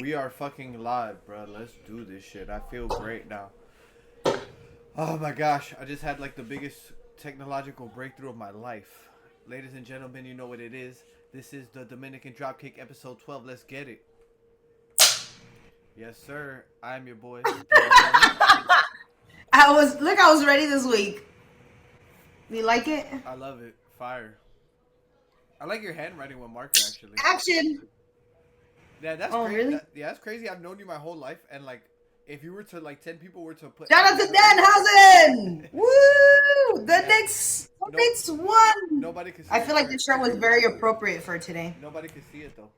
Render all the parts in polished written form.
We are fucking live, bro. Let's do this shit. I feel great now. Oh my gosh, I just had like the biggest technological breakthrough of my life. Ladies and gentlemen, you know what it is. This is the Dominican Dropkick episode 12. Let's get it. Yes, sir. I'm your boy. I was ready this week. You like it? I love it. Fire. I like your handwriting with marker, actually. Action. Yeah, that's Oh, crazy. really? Yeah, that's crazy. I've known you my whole life, and like, if you were to like 10 people were to put Shout out to Danhausen. Woo! The no, Knicks won. nobody can see I your feel like shirt. the shirt was very appropriate for today. Nobody can see it though.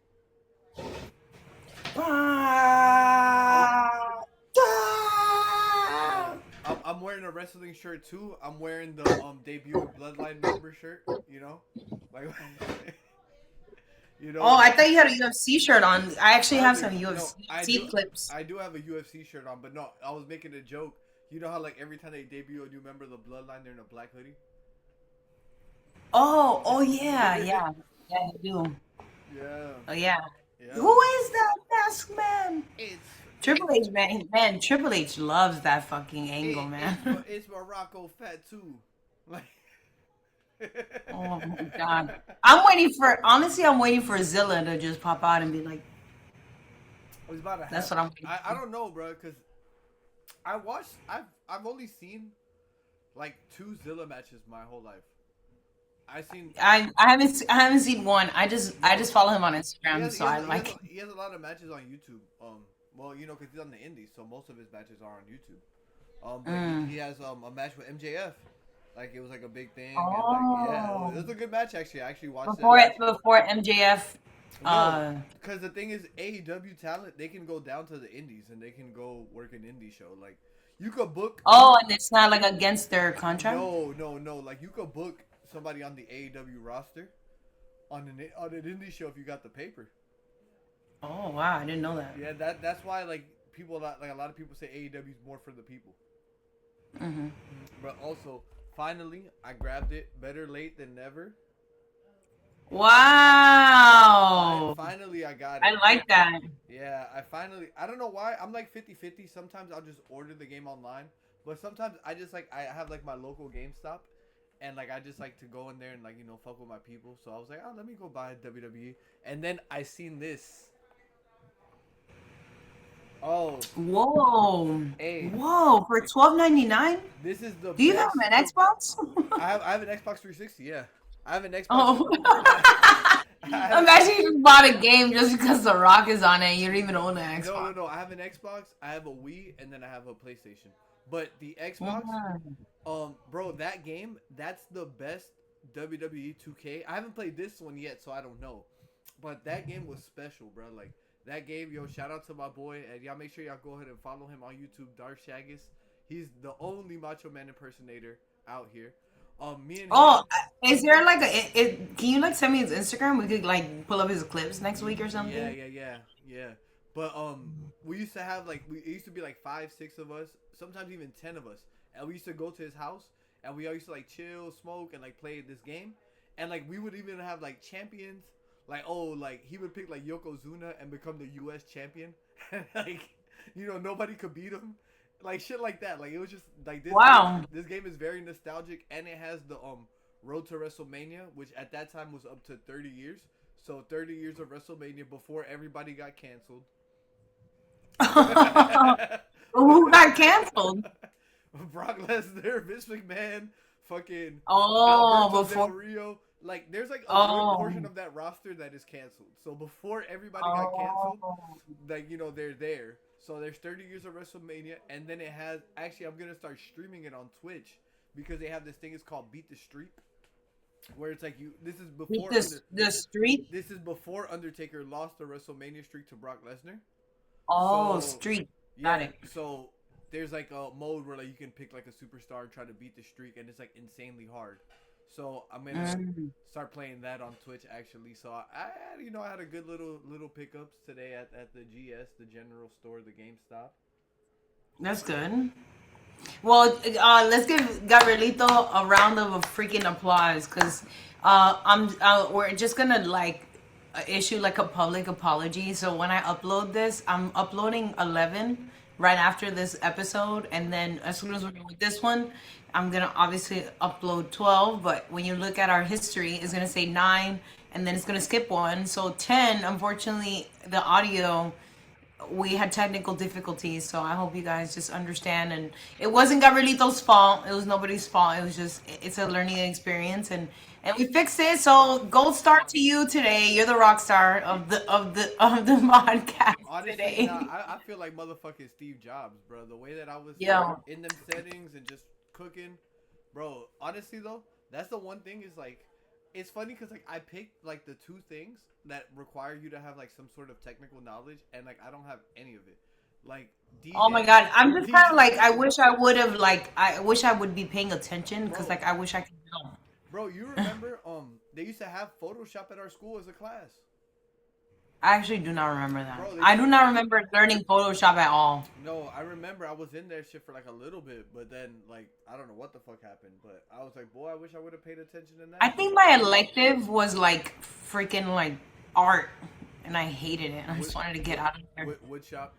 Ah, ah. I'm wearing a wrestling shirt too. I'm wearing the debut Bloodline member shirt. You know, like you know. Oh, I thought you had a UFC shirt on. I actually have some No, UFC clips. I do have a UFC shirt on, but no, I was making a joke. You know how like every time they debut a new member of the Bloodline, they're in a black hoodie. Oh yeah, yeah, yeah. You do. Yeah. Oh yeah. Yeah. Who is that masked man? It's Triple H, man, Triple H loves that fucking angle, man. it's Morocco Fat too. Like. Oh my god. I'm waiting for Zilla to just pop out and be like, I was about to that's have. what I'm waiting I don't know, bro, because I've only seen like 2 matches my whole life. I seen. I haven't seen one. I just follow him on Instagram, so I like. He has a lot of matches on YouTube. Well, you know, because he's on the Indies, so most of his matches are on YouTube. But he has a match with MJF. Like it was like a big thing. And, like, yeah, it was a good match actually. I actually watched Before MJF. No, because the thing is, AEW talent, they can go down to the Indies and they can go work an indie show. Like you could book. Oh, and it's not like against their contract. No. Like you could book somebody on the AEW roster on an indie show if you got the paper. Oh wow, I didn't know that. Yeah, that's why like a lot of people say AEW is more for the people. Mm-hmm. But also, finally, I grabbed it. Better late than never. Wow. Finally, I got it. I like that. Yeah, I don't know why. I'm like 50-50. Sometimes I'll just order the game online. But sometimes I just like, I have like my local GameStop. And like, I just like to go in there and like, you know, fuck with my people. So I was like, oh, let me go buy WWE. And then I seen this. Oh. Whoa. Hey. Whoa, for $12.99? This is the Do you have an Xbox? I have an Xbox 360, yeah. I have an Xbox. Oh. Imagine you just bought a game just because The Rock is on it and you don't even own an Xbox. No. I have an Xbox, I have a Wii, and then I have a PlayStation. But the Xbox, bro, that game, that's the best WWE 2K. I haven't played this one yet, so I don't know. But that game was special, bro. Like, that game, yo, shout out to my boy. And y'all make sure y'all go ahead and follow him on YouTube, Dark Shaggus. He's the only Macho Man impersonator out here. Me and is there like can you like send me his Instagram? We could like pull up his clips next week or something. Yeah. But we used to have like it used to be like 5, 6 of us, sometimes even 10 of us, and we used to go to his house and we all used to like chill, smoke, and like play this game, and like we would even have like champions, like like he would pick like Yokozuna and become the U.S. champion, and like you know nobody could beat him. Like shit like that. Like it was just like this. Wow. This game is very nostalgic, and it has the Road to WrestleMania, which at that time was up to 30 years. So 30 years of WrestleMania before everybody got canceled. Who got canceled? Brock Lesnar, Vince McMahon, fucking before Del Rio. Like there's like a good portion of that roster that is canceled. So before everybody got canceled, like you know they're there. So there's 30 years of WrestleMania, and then it has actually I'm gonna start streaming it on Twitch because they have this thing. It's called Beat the Streak, where it's like this is before the streak. This is before Undertaker lost the WrestleMania streak to Brock Lesnar. Oh, so, streak. Got it. So there's like a mode where like you can pick like a superstar and try to beat the streak, and it's like insanely hard. So I'm gonna start playing that on Twitch actually. So I had a good little pickups today at the GS, the general store, the GameStop. That's good. Well, let's give Gabrielito a round of freaking applause because we're just gonna like issue like a public apology. So when I upload this, I'm uploading 11 right after this episode, and then as soon as we're done with this one, I'm gonna obviously upload 12. But when you look at our history, it's gonna say 9, and then it's gonna skip one. So 10, unfortunately, the audio, we had technical difficulties, so I hope you guys just understand. And it wasn't Gabrielito's fault. It was nobody's fault. It was just it's a learning experience, and we fixed it. So gold star to you today. You're the rock star of the podcast Honestly, nah, today. I feel like motherfucking Steve Jobs, bro. The way that I was Yeah. in them settings and just cooking, bro. Honestly though, that's the one thing is like, it's funny because like I picked like the two things that require you to have like some sort of technical knowledge, and like I don't have any of it. Like Oh my DJ, God. I'm just kind of DJ, like I wish I would have like I wish I would be paying attention because bro, like I wish I could know. bro. You remember they used to have Photoshop at our school as a class, I actually do not remember that. bro. They I used do to, not remember learning Photoshop at all. no, I remember I was in there shit for like a little bit, but then like I don't know what the fuck happened, but I was like, boy, I wish I would have paid attention in I that think shit. my elective was like freaking like art, and I hated it. I Wood, just wanted to get wood, out of there. wood shop.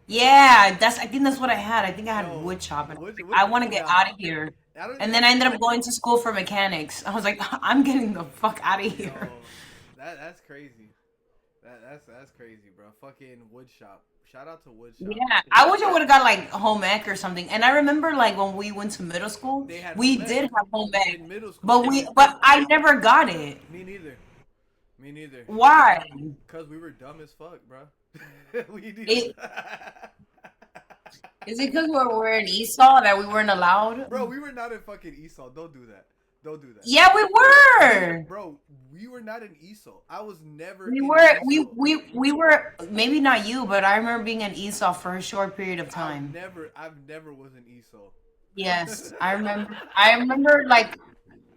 Yeah, I think that's what I had. I think I had Yo, wood shop, and I was like, wood. I want to get Nah, out of here. I don't And even. then I ended up going to school for mechanics. I was like, I'm getting the fuck out of here. Yo, that's crazy. That's crazy, bro. Fucking wood shop. Shout out to wood shop. Yeah, I wish I would have got like home ec or something. And I remember like when we went to middle school, They had we home ec did have home ec, in middle school. but I never got it. Me neither. Me neither. Why? Cause we were dumb as fuck, bro. we did. It is it because we're in Esau that we weren't allowed? Bro, we were not in fucking Esau. Don't do that. Don't do that. Yeah, we were. Bro, we were not in Esau. I was never We in were Esau. we were maybe not you, but I remember being in Esau for a short period of I've time. never was in Esau. Yes, I remember. I remember like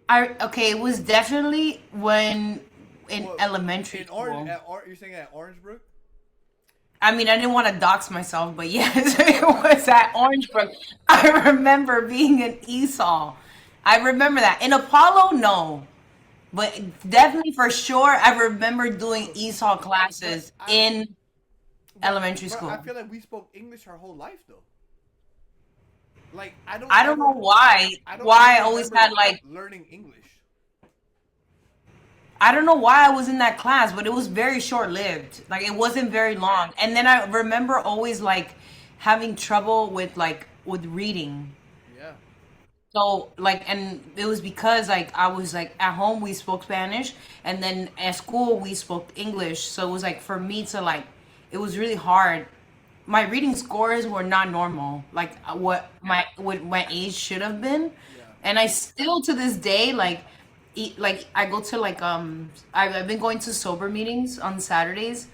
I okay. It was definitely when in Well, elementary in Orange, school. you're saying at Orangebrook? I mean, I didn't want to dox myself, but yes, it was at Orangebrook. I remember being in Esau. I remember that. In Apollo, no. But definitely for sure, I remember doing Esau But classes in elementary bro, I school. feel like we spoke English our whole life though. Like I don't know why. I don't Why I ever always remember had like learning English. I don't know why I was in that class, but it was very short lived. Like it wasn't very long. And then I remember always like having trouble with with reading. Yeah. So like, and it was because like I was like at home we spoke Spanish, and then at school we spoke English. So it was like for me to like, it was really hard. My reading scores were not normal, like what my age should have been, Yeah. and I still to this day like, like I go to like I've been going to sober meetings on Saturdays,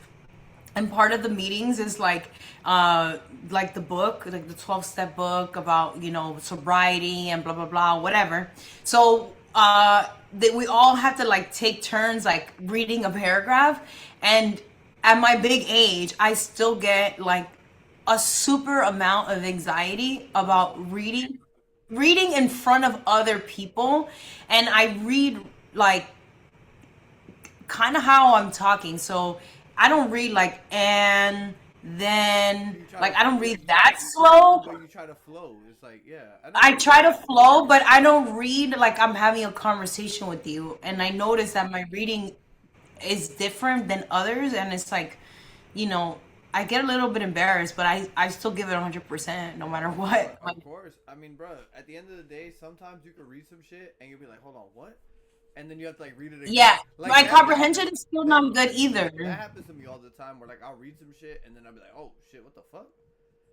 and part of the meetings is like the book, like the 12-step book about sobriety and blah blah blah whatever. So that we all have to like take turns like reading a paragraph, and at my big age I still get like a super amount of anxiety about reading in front of other people, and I read like kind of how I'm talking. So I don't read like and then You try like to I don't read that slow. but you try to flow. It's like, yeah. I know I what try to flow, but I don't read like I'm having a conversation with you. And I notice that my reading is different than others, and it's like, you know, I get a little bit embarrassed, but I still give it 100% no matter what. Like, of course. I mean, bro, at the end of the day, sometimes you could read some shit and you'll be like, hold on, what? And then you have to like read it again. yeah, Like my that, comprehension is still not good either. that happens to me all the time where like I'll read some shit and then I'll be like, oh shit, what the fuck?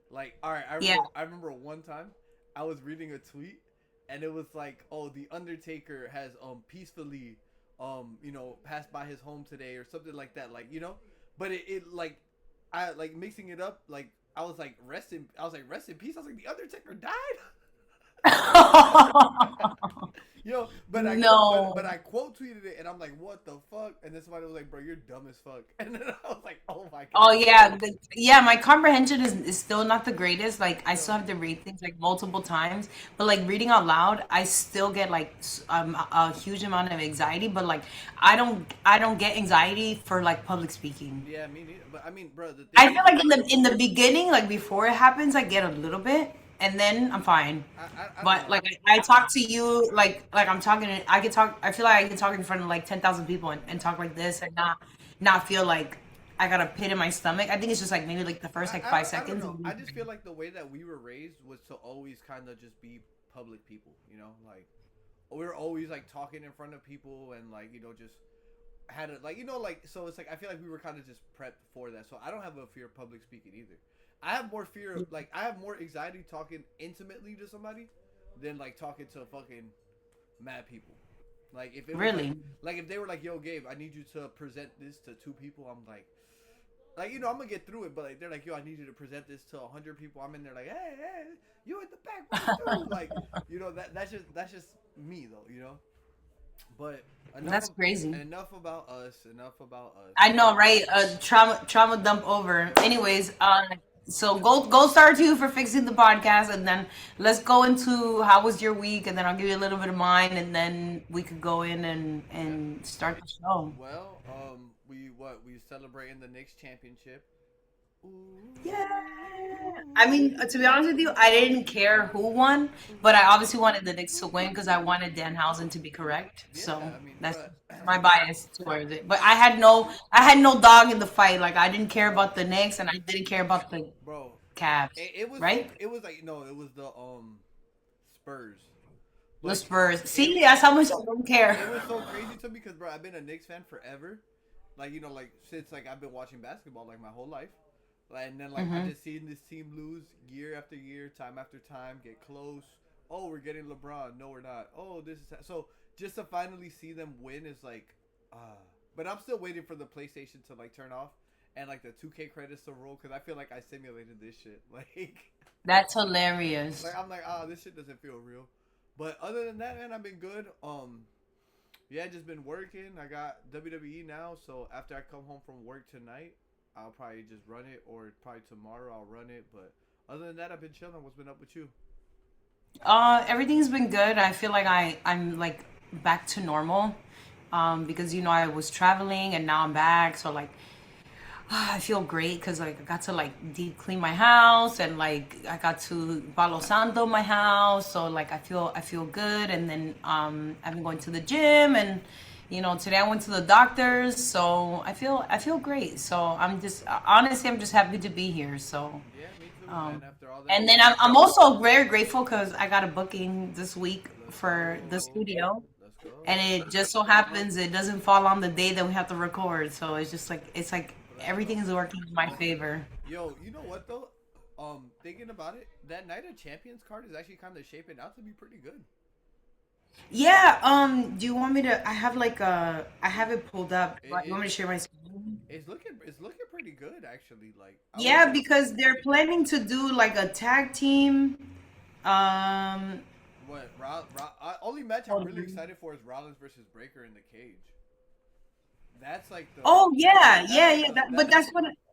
Like, all right, Yeah. I remember one time I was reading a tweet and it was like, oh, the Undertaker has peacefully passed by his home today or something like that, like, but it like I like mixing it up, like I was like rest in peace. I was like, the Undertaker died. Yo, but No. I quote tweeted it and I'm like, what the fuck? And then somebody was like, bro, you're dumb as fuck. And then I was like, oh my Oh god. yeah, yeah. My comprehension is still not the greatest. Like I still Yo, have to read things like multiple times, but like reading out loud, I still get like a huge amount of anxiety. But like I don't get anxiety for like public speaking. yeah, me neither. But I mean, bro, the thing I feel is, like in the beginning, like before it happens, I get a little bit, and then I'm fine. I don't But know. like I talk to you like I'm talking. I can talk. I feel like I can talk in front of like 10,000 people and talk like this and not feel like I got a pit in my stomach. I think it's just like maybe like the first like five I don't seconds. know. I just feel like the way that we were raised was to always kind of just be public people, you know? Like, we were always like talking in front of people and like, just had it like, like, so it's like, I feel like we were kind of just prepped for that. So I don't have a fear of public speaking either. I have more fear of, like, I have more anxiety talking intimately to somebody than like talking to fucking mad people. Like, if it was Really? like if they were like, yo, Gabe, I need you to present this to two people, I'm like, I'm gonna get through it, but like they're like, yo, I need you to present this to 100 people. I'm in there like, hey, you in the back, what you do? Like, that's just me though. But enough That's of, crazy. enough about us. Enough about us. I know, right? Trauma dump over. Anyways, so gold star to you for fixing the podcast, and then let's go into how was your week, and then I'll give you a little bit of mine, and then we could go in Yeah. and start the show. Well, we celebrating the Knicks championship. Yeah. Ooh. I mean, to be honest with you, I didn't care who won, but I obviously wanted the Knicks to win because I wanted Danhausen to be correct. So Yeah, I mean, that's but my bias towards it. But I had no dog in the fight. Like I didn't care about the Knicks and I didn't care about the bro, Cavs, it was so right? it was like no, it was the Spurs, The but Spurs. it See, that's how much I don't care. it was so crazy to me because bro, I've been a Knicks fan forever, like like since like I've been watching basketball like my whole life, like, and then like I Hmm. just seen this team lose year after year, time after time, get close. Oh, we're getting LeBron. No, we're not. Oh, this is so just to finally see them win is like, but I'm still waiting for the PlayStation to like turn off and like the 2K credits to roll because I feel like I simulated this shit. That's hilarious. Like I'm like, this shit doesn't feel real. But other than that, man, I've been good. Yeah, just been working. I got WWE now, so after I come home from work tonight, I'll probably just run it, or probably tomorrow I'll run it. But other than that, I've been chilling. What's been up with you? Everything's been good. I feel like I'm like back to normal. Because I was traveling and now I'm back. So like I feel great because like I got to like deep clean my house and like I got to Palo Santo my house. So like I feel good. And then I've been going to the gym and today I went to the doctors. So I feel great. So I'm just honestly I'm just happy to be here. So Yeah, me too, man. um, After all that and then shit. I'm also very grateful because I got a booking this week Let's for the go. studio. Let's And go. it just so happens it doesn't fall on the day that we have to record. So it's like Let's everything go. is working in my favor. Yo, you know what though? Thinking about it, that Night of Champions card is actually kind of shaping out to be pretty good. Yeah, do you want me to I have like I have it pulled up. It, You want it me to share my screen? it's looking pretty good actually. Like I was Yeah, because they're planning to do like a tag team. Um only match I'm really excited for is Rollins versus Breaker in the cage. That's like the oh yeah, that's yeah, like yeah. the But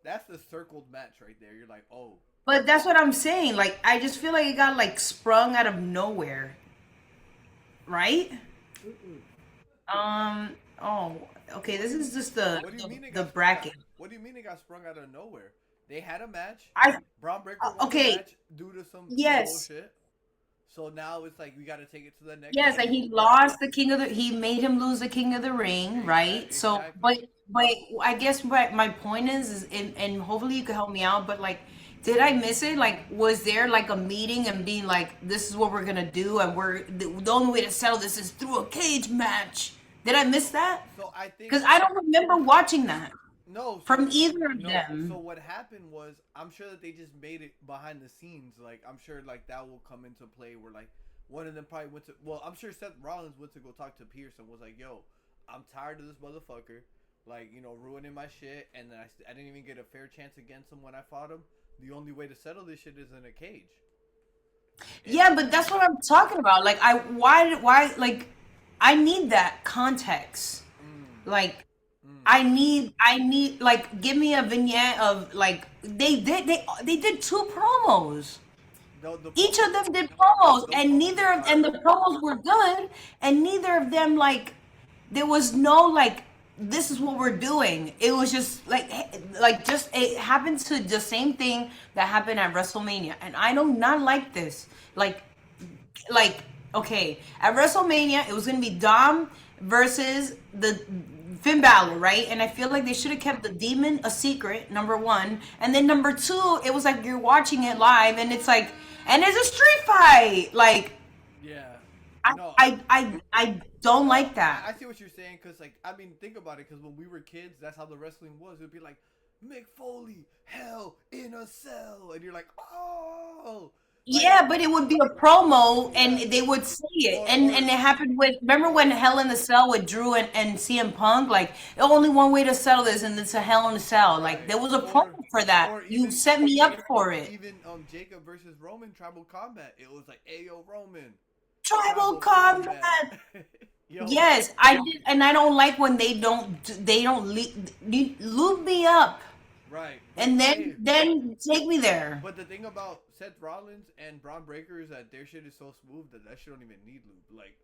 that's the circled match right there. You're like, oh, that's what I'm saying. Like I just feel like it got like sprung out of nowhere, right? mm-mm. Oh, okay. This is just the What do you the, mean it the got sprung out? bracket. What do you mean it got sprung out of nowhere? They had a match. I Braun Breaker won the okay. match due to some Yes, bullshit. So now it's like we got to take it to the next yes. And level. he lost the king of the. He made him lose the king of the ring, right? So, Exactly. but I guess my point is and hopefully you can help me out. But like, did I miss it? Like, was there like a meeting and being like, this is what we're gonna do, and the only way to settle this is through a cage match? Did I miss that? So I think Because I don't remember watching that no. from So either of no. So them. what happened was I'm sure that they just made it behind the scenes. Like I'm sure like that will come into play where like one of them probably went to. Well, I'm sure Seth Rollins went to go talk to Pierce and was like, "Yo, I'm tired of this motherfucker, like ruining my shit, and then I didn't even get a fair chance against him when I fought him. The only way to settle this shit is in a cage." It, Yeah, but that's what I'm talking about. Like, like, I need that context. mm, Like, mm. like, give me a vignette of like they did two promos. The Each promos, of them did promos, those and promos were and fire. the promos were good, and neither of them like there was no like this is what we're doing. It was just like just it happened to the same thing that happened at WrestleMania, and I do not like this. Like like okay, at WrestleMania it was gonna be Dom versus the Finn Balor, right? And I feel like they should have kept the demon a secret, number one, and then number two, it was like you're watching it live, and it's like, and it's a street fight. Like Yeah. I No, I don't no, like that. I see what you're saying because, like, I mean, think about it. Because when we were kids, that's how the wrestling was. It would be like Mick Foley, Hell in a Cell, and you're like, oh, like, Yeah, but it would be a promo and yeah, they would say it. And or it happened with remember or when Hell in the Cell with Drew and CM Punk? Like only one way to settle this and it's a Hell in the Cell. Like right, there was a promo for that. or You set me up for it. even Jacob versus Roman Tribal Combat. It was like, Ayo Roman, Tribal Tribal Combat. combat. Yo, Yes, I did and I don't like when they don't loop me up right, but and hey, then take me there. but the thing about Seth Rollins and Braun Breaker is that their shit is so smooth that shit don't even need lube. Like,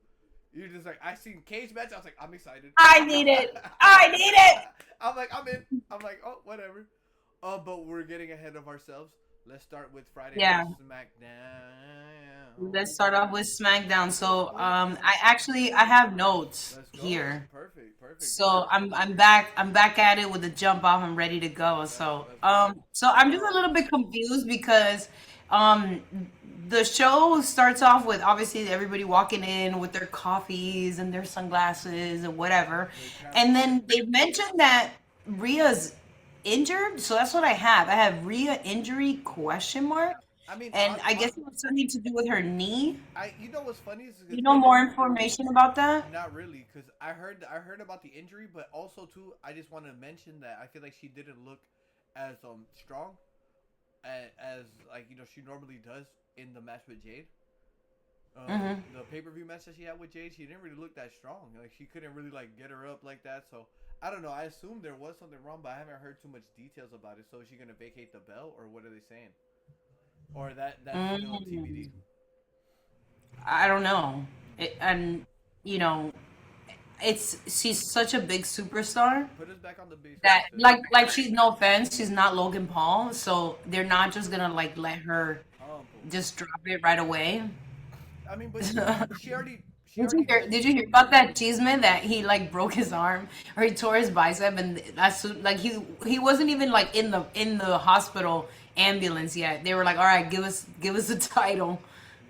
you're just like, I seen cage match, I was like, I'm excited. I need it. I need it. I'm like, I'm in. I'm like, oh, whatever. But we're getting ahead of ourselves. Let's start with Friday Yeah. Night SmackDown. Let's start off with SmackDown. So, I have notes Let's go. here. Perfect, perfect. So I'm back at it with the jump off. I'm ready to go. So, Let's go. so I'm just a little bit confused because, um, the show starts off with obviously everybody walking in with their coffees and their sunglasses and whatever, They and travel. then they mentioned that Rhea's injured. So that's what I have. I have Rhea injury question mark. I mean, And I guess it was something to do with her knee. you know what's funny is You because know more information about that? not really, because I heard about the injury, but also too, I just want to mention that I feel like she didn't look as strong as like she normally does in the match with Jade. Hmm. The pay per view match that she had with Jade, she didn't really look that strong. Like she couldn't really like get her up like that. So I don't know. I assume there was something wrong, but I haven't heard too much details about it. So is she gonna vacate the belt, or what are they saying? Or that's still TBD. Mm, I don't know. And you know, it's she's such a big superstar Put us back on the big screen, that sis. she's no offense, she's not Logan Paul, so they're not just gonna like let her Humble. just drop it right away. I mean, but she already she Did you already hear? did. Did you hear about that Cheeseman that he like broke his arm or he tore his bicep and that's like he wasn't even like in the hospital ambulance yet. They were like, all right, give us the title,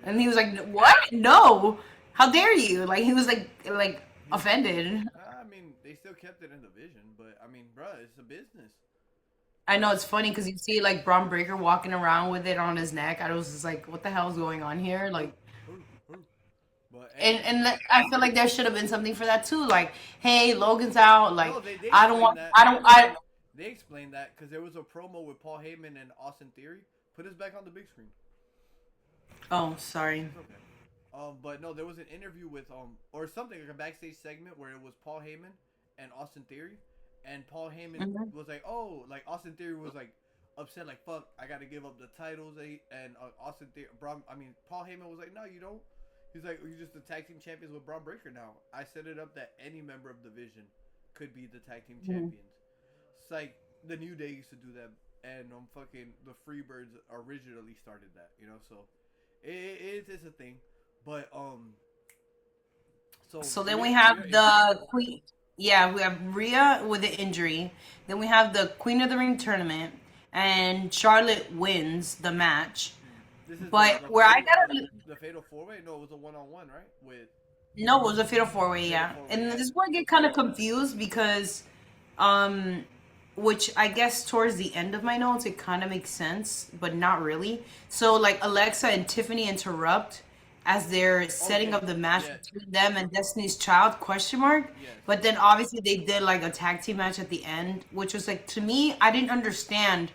and he was like, what? No, how dare you? Like he was like He's offended. I mean, they still kept it in the vision, but I mean, bruh, it's a business. I know Like, it's funny because you see like Braun Breaker walking around with it on his neck. I was just like, what the hell is going on here? hur, Like. hur, hur. But And hey, I feel like there should have been something for that too. Like, hey, Logan's out. Like, no, they I don't explained want. that. I don't. I. They explained that because there was a promo with Paul Heyman and Austin Theory. Put us back on the big screen. Oh, sorry. It's okay. But no, there was an interview with or something like a backstage segment where it was Paul Heyman and Austin Theory, and Paul Heyman Hmm. was like, "Oh, like Austin Theory was like upset, like fuck, I got to give up the titles." And Austin Theory, Paul Heyman was like, "No, you don't." He's like, "You're just the tag team champions with Braun Breaker now. I set it up that any member of the Division could be the tag team Hmm. champions." It's like the New Day used to do that, and fucking the Freebirds originally started that, So it's a thing, but so So then Rhea, we Rhea have injured. the Queen. Yeah, we have Rhea with the injury. Then we have the Queen of the Ring tournament, and Charlotte wins the match. This is But where I gotta the fatal four way. No, it was a 1-on-1, right? With no, it was a fatal four way, fatal yeah. four way. And Yeah. this is where I get kind of confused because, um, which I guess towards the end of my notes it kind of makes sense, but not really. So like Alexa and Tiffany interrupt as they're setting Okay. up the match Yeah. between them and Destiny's Child question mark. Yes. But then obviously they did like a tag team match at the end, which was like to me I didn't understand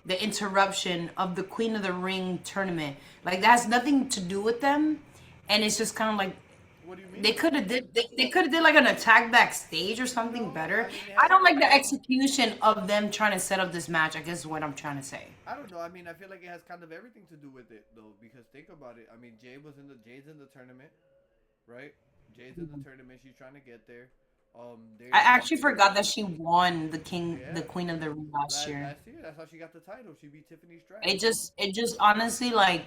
the interruption of the Queen of the Ring tournament. Like that has nothing to do with them, and it's just kind of like What do you they mean? could have did they could have did like an attack backstage or something No, better. I mean it I has. don't like the execution of them trying to set up this match. I guess is what I'm trying to say. I don't know. I mean, I feel like it has kind of everything to do with it though, because think about it. I mean, Jade's in the tournament, right? Jade's in the tournament. She's trying to get there. I They're actually forgot that she won the yeah. Queen of the Ring last year. Last year, that's how she got the title. She beat Tiffany Stratton. It just honestly like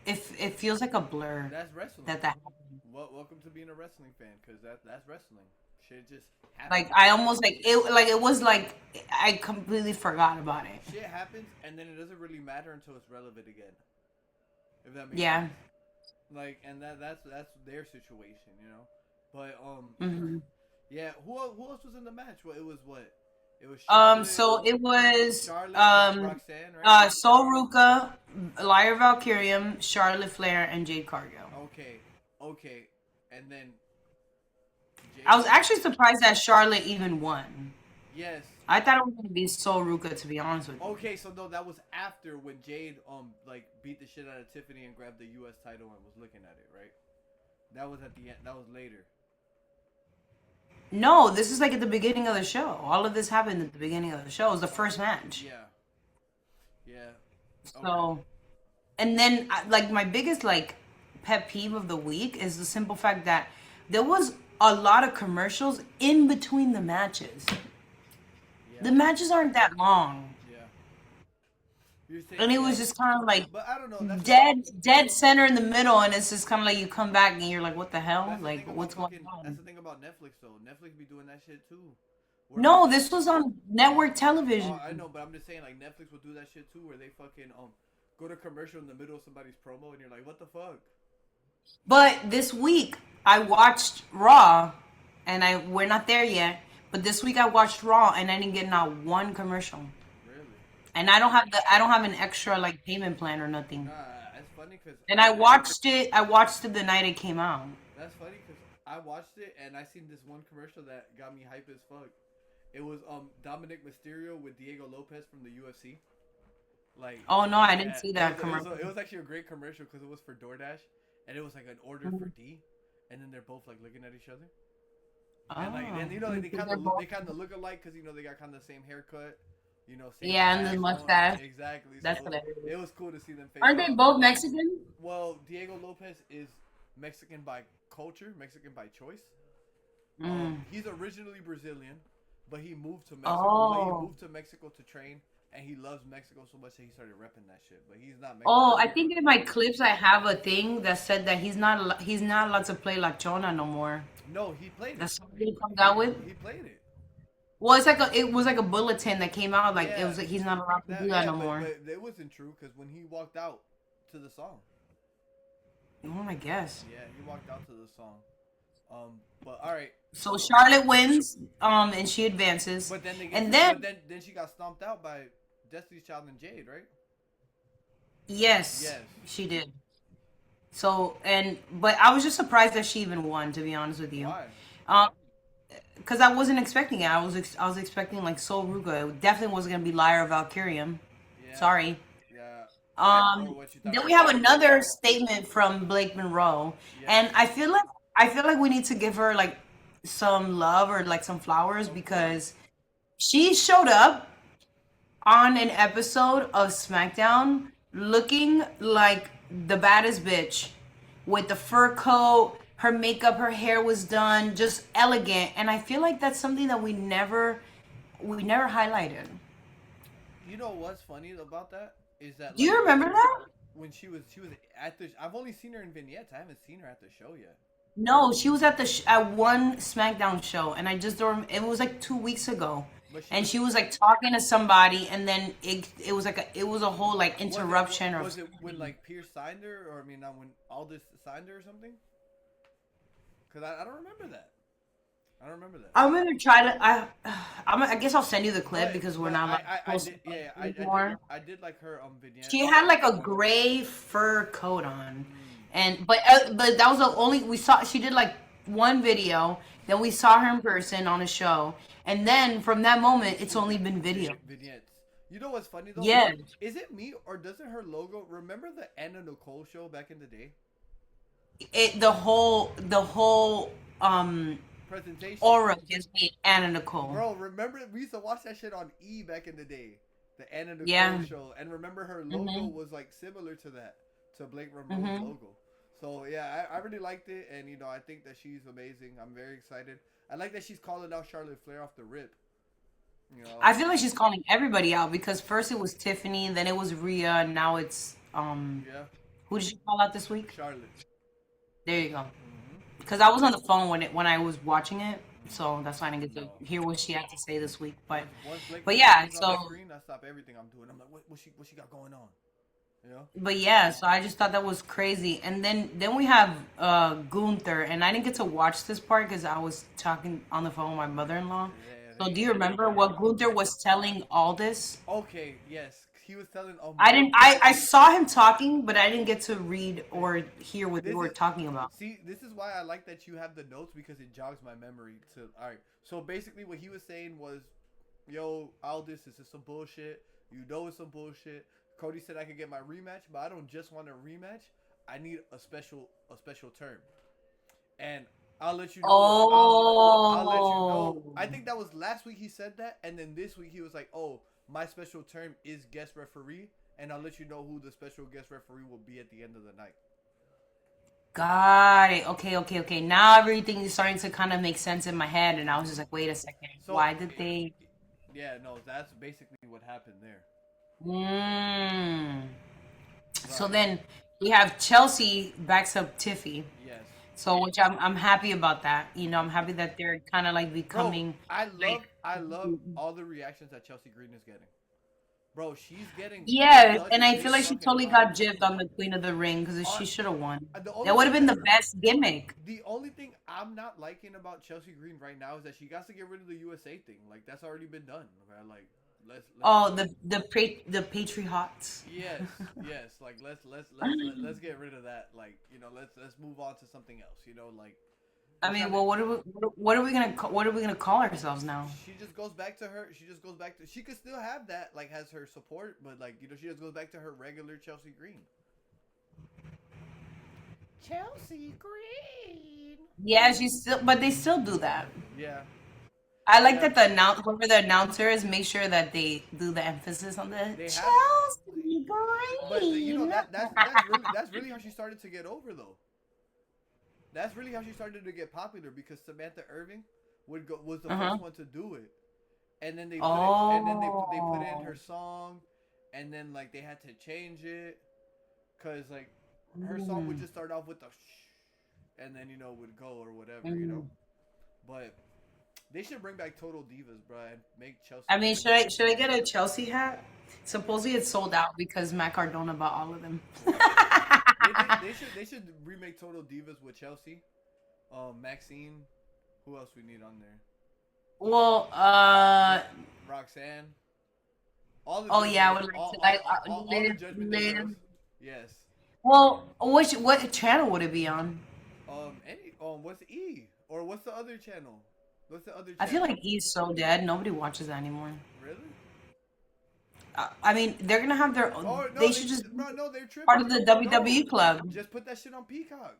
it feels like a blur That's wrestling. that happened. Welcome to being a wrestling fan, because that's wrestling. Shit just Like happens. I almost like it was like I completely forgot about it. Shit happens, and then it doesn't really matter until it's relevant again. If that makes Yeah. sense. Like, and that's their situation, you know. But hmm yeah. Who else was in the match? Well, it was what? It was Charlotte, So it was Charlotte versus Roxanne, right? Sol Ruka, Lyra Valkyrium, Charlotte Flair, and Jade Cargill. Okay, okay, and then I Jade. was actually surprised that Charlotte even won. Yes. I thought it was gonna be Sol Ruka, to be honest with you. Okay, so no, that was after when Jade like beat the shit out of Tiffany and grabbed the U.S. title and was looking at it, right? That was at the end. That was later. No, this is like at the beginning of the show. All of this happened at the beginning of the show. It was the first match. Yeah. Yeah. Okay. So, and then like my biggest like pet peeve of the week is the simple fact that there was a lot of commercials in between the matches. Yeah. The matches aren't that long, Yeah. You're saying and it yeah. was just kind of like But I don't know. That's dead center in the middle, and it's just kind of like you come back and you're like, what the hell? that's the Like, thing about what's going fucking. That's on? the thing about Netflix though. Netflix be doing that shit too. Where like, No, this was on network television. I know, but I'm just saying like Netflix will do that shit too, where they fucking go to commercial in the middle of somebody's promo, and you're like, what the fuck? But this week I watched Raw, and we're not there yet. But this week I watched Raw, and I didn't get not one commercial. Really? And I don't have an extra like payment plan or nothing. Nah, that's funny because And I watched it. I watched it the night it came out. that's funny because I watched it and I seen this one commercial that got me hype as fuck. It was Dominic Mysterio with Diego Lopez from the UFC. Like, Oh no, I didn't yeah, see that commercial. it was actually a great commercial because it was for DoorDash, and it was like an order for D, and then they're both like looking at each other, and like, and you know, like, they kind of look alike because you know they got kind of the same haircut, you know, same Yeah, and the on. mustache. Exactly. That's So hilarious. it was cool to see them face Aren't they off. both Mexican? Well, Diego Lopez is Mexican by culture, Mexican by choice. He's originally Brazilian, but he moved to Mexico. He Oh. moved to Mexico to train, and he loves Mexico so much that he started repping that shit. But he's not Oh, Mexican. I think in my clips I have a thing that said that he's not allowed to play La Chona no more. No, he played it. That's something he comes out with. He played it. Well, it was like a bulletin that came out like it Yeah. was like he's not allowed to do that no more. But it wasn't true because when he walked out to the song, Oh, I guess. yeah, he walked out to the song. But all right. So Charlotte wins, and she advances, But then they and but then then she got stomped out by Destiny's Child and Jade, right? yes, Yes. she did. So but I was just surprised that she even won, to be honest with you. Why? Um, because I wasn't expecting it. I was expecting like Sol Ruga. It definitely wasn't gonna be Lyra Valkyrium. Yeah. Sorry. Yeah. Or Um, what you thought then it we have was. another statement from Blake Monroe, Yes. and I feel like we need to give her like some love or like some flowers because she showed up on an episode of SmackDown looking like the baddest bitch with the fur coat, her makeup, her hair was done, just elegant, and I feel like that's something that we never highlighted. You know what's funny about that is that Do like you remember that? when she was at the. I've only seen her in vignettes. I haven't seen her at the show yet. No, she was at at one SmackDown show, and I just don't. It was like 2 weeks ago, But she and was, she was like talking to somebody, and then it was like it was a whole like interruption or was it when like Pierce signed her, or I mean, not when Aldis signed her or something? Because I don't remember that. I don't remember that. I'm gonna try to. I guess I'll send you the clip But, because we're but not like I close did, to yeah, anymore. I did like her vignette. She had like a gray fur coat on, Mm. and but that was the only we saw. She did like one video, then we saw her in person on a show, and then from that moment, it's only been video. Vignettes. You know what's funny though? Yeah, Is it me or doesn't her logo remember the Anna Nicole show back in the day? the whole Presentation. aura gives me Anna Nicole. Bro, remember we used to watch that shit on E back in the day, the Anna Nicole Yeah. show, and remember her logo Mhm. was like similar to that, to Blake Ramone's Mhm. logo. So yeah, I really liked it, and I think that she's amazing. I'm very excited. I like that she's calling out Charlotte Flair off the rip. You know, I feel like she's calling everybody out because first it was Tiffany, then it was Rhea, and now it's yeah, who did she call out this week? Charlotte. There you go. Hmm. Because I was on the phone when I was watching it, so that's why I didn't get to No, hear what she had to say this week. But once Blake but Ramones yeah, comes on the so screen, I stop everything I'm doing. I'm like, what she got going on? You know? but yeah, so I just thought that was crazy. And then we have Gunther, and I didn't get to watch this part because I was talking on the phone with my mother-in-law. Yeah, So they do you remember what Gunther was telling Aldous? Okay, yes. He was telling I didn't. I saw him talking, but I didn't get to read or hear what they this were is talking about. see, this is why I like that you have the notes because it jogs my memory to all right. So basically what he was saying was, yo, Aldous, this is some bullshit. You know it's some bullshit. Cody said I could get my rematch, but I don't just want a rematch. I need a special term. And I'll let you know I'll let you know. Oh, I think that was last week he said that, and then this week he was like, "Oh, my special term is guest referee, and I'll let you know who the special guest referee will be at the end of the night." got it. Okay, okay, okay. Now everything is starting to kind of make sense in my head, and I was just like, wait a second. So, Why did they? yeah, no, that's basically what happened there, Mm. So right? then we have Chelsea backs up Tiffy. Yes, So which I'm happy about that. You know, I'm happy that they're kind of like bro. becoming I like. love I love all the reactions that Chelsea Green is getting, bro. She's getting Yeah, such and a I big feel like she fucking totally pop. got gypped on the Queen of the Ring because On she should have won. the That only would have thing been that the best gimmick. the only thing I'm not liking about Chelsea Green right now is that she got to get rid of the USA thing. Like that's already been done. Right? Like let's Oh, the Patriots. yes, yes. Like let's get rid of that. Like let's move on to something else. Like I we're mean, trying to. well, what are we gonna call ourselves now? She just goes back to her. She just goes back to. She could still have that like has her support, but like she just goes back to her regular Chelsea Green. Chelsea Green. Yeah, she's still, but they still do that. Yeah, I like yeah. that whoever the announcer is, make sure that they do the emphasis on the They have, Chelsea but Green. that's really how she started to get over though. That's really how she started to get popular because Samantha Irving was the Uh-huh. first one to do it, and then they put in her Oh. song, and then like they had to change it, cause like her song would Mm. just start off with the shh, and then would go or whatever. Mm. But they should bring back Total Divas, bro, and make Chelsea I mean, Green. should I get a Chelsea hat? Supposedly it's sold out because Matt Cardona bought all of them. Yeah, they should remake Total Divas with Chelsea, Maxine. Who else we need on there? Well, Ro- Roxanne. All the oh yeah, I judgment, would like to like all the live, Judgment Day girls. live. Yes. Well, what channel would it be on? What's E or what's the other channel? What's the other I feel channel? like he's so dead. Nobody watches that anymore. Really? I mean, they're gonna have their. Oh no, They should just be bro, no, they're part tripping. of the No, WWE club. just put that shit on Peacock.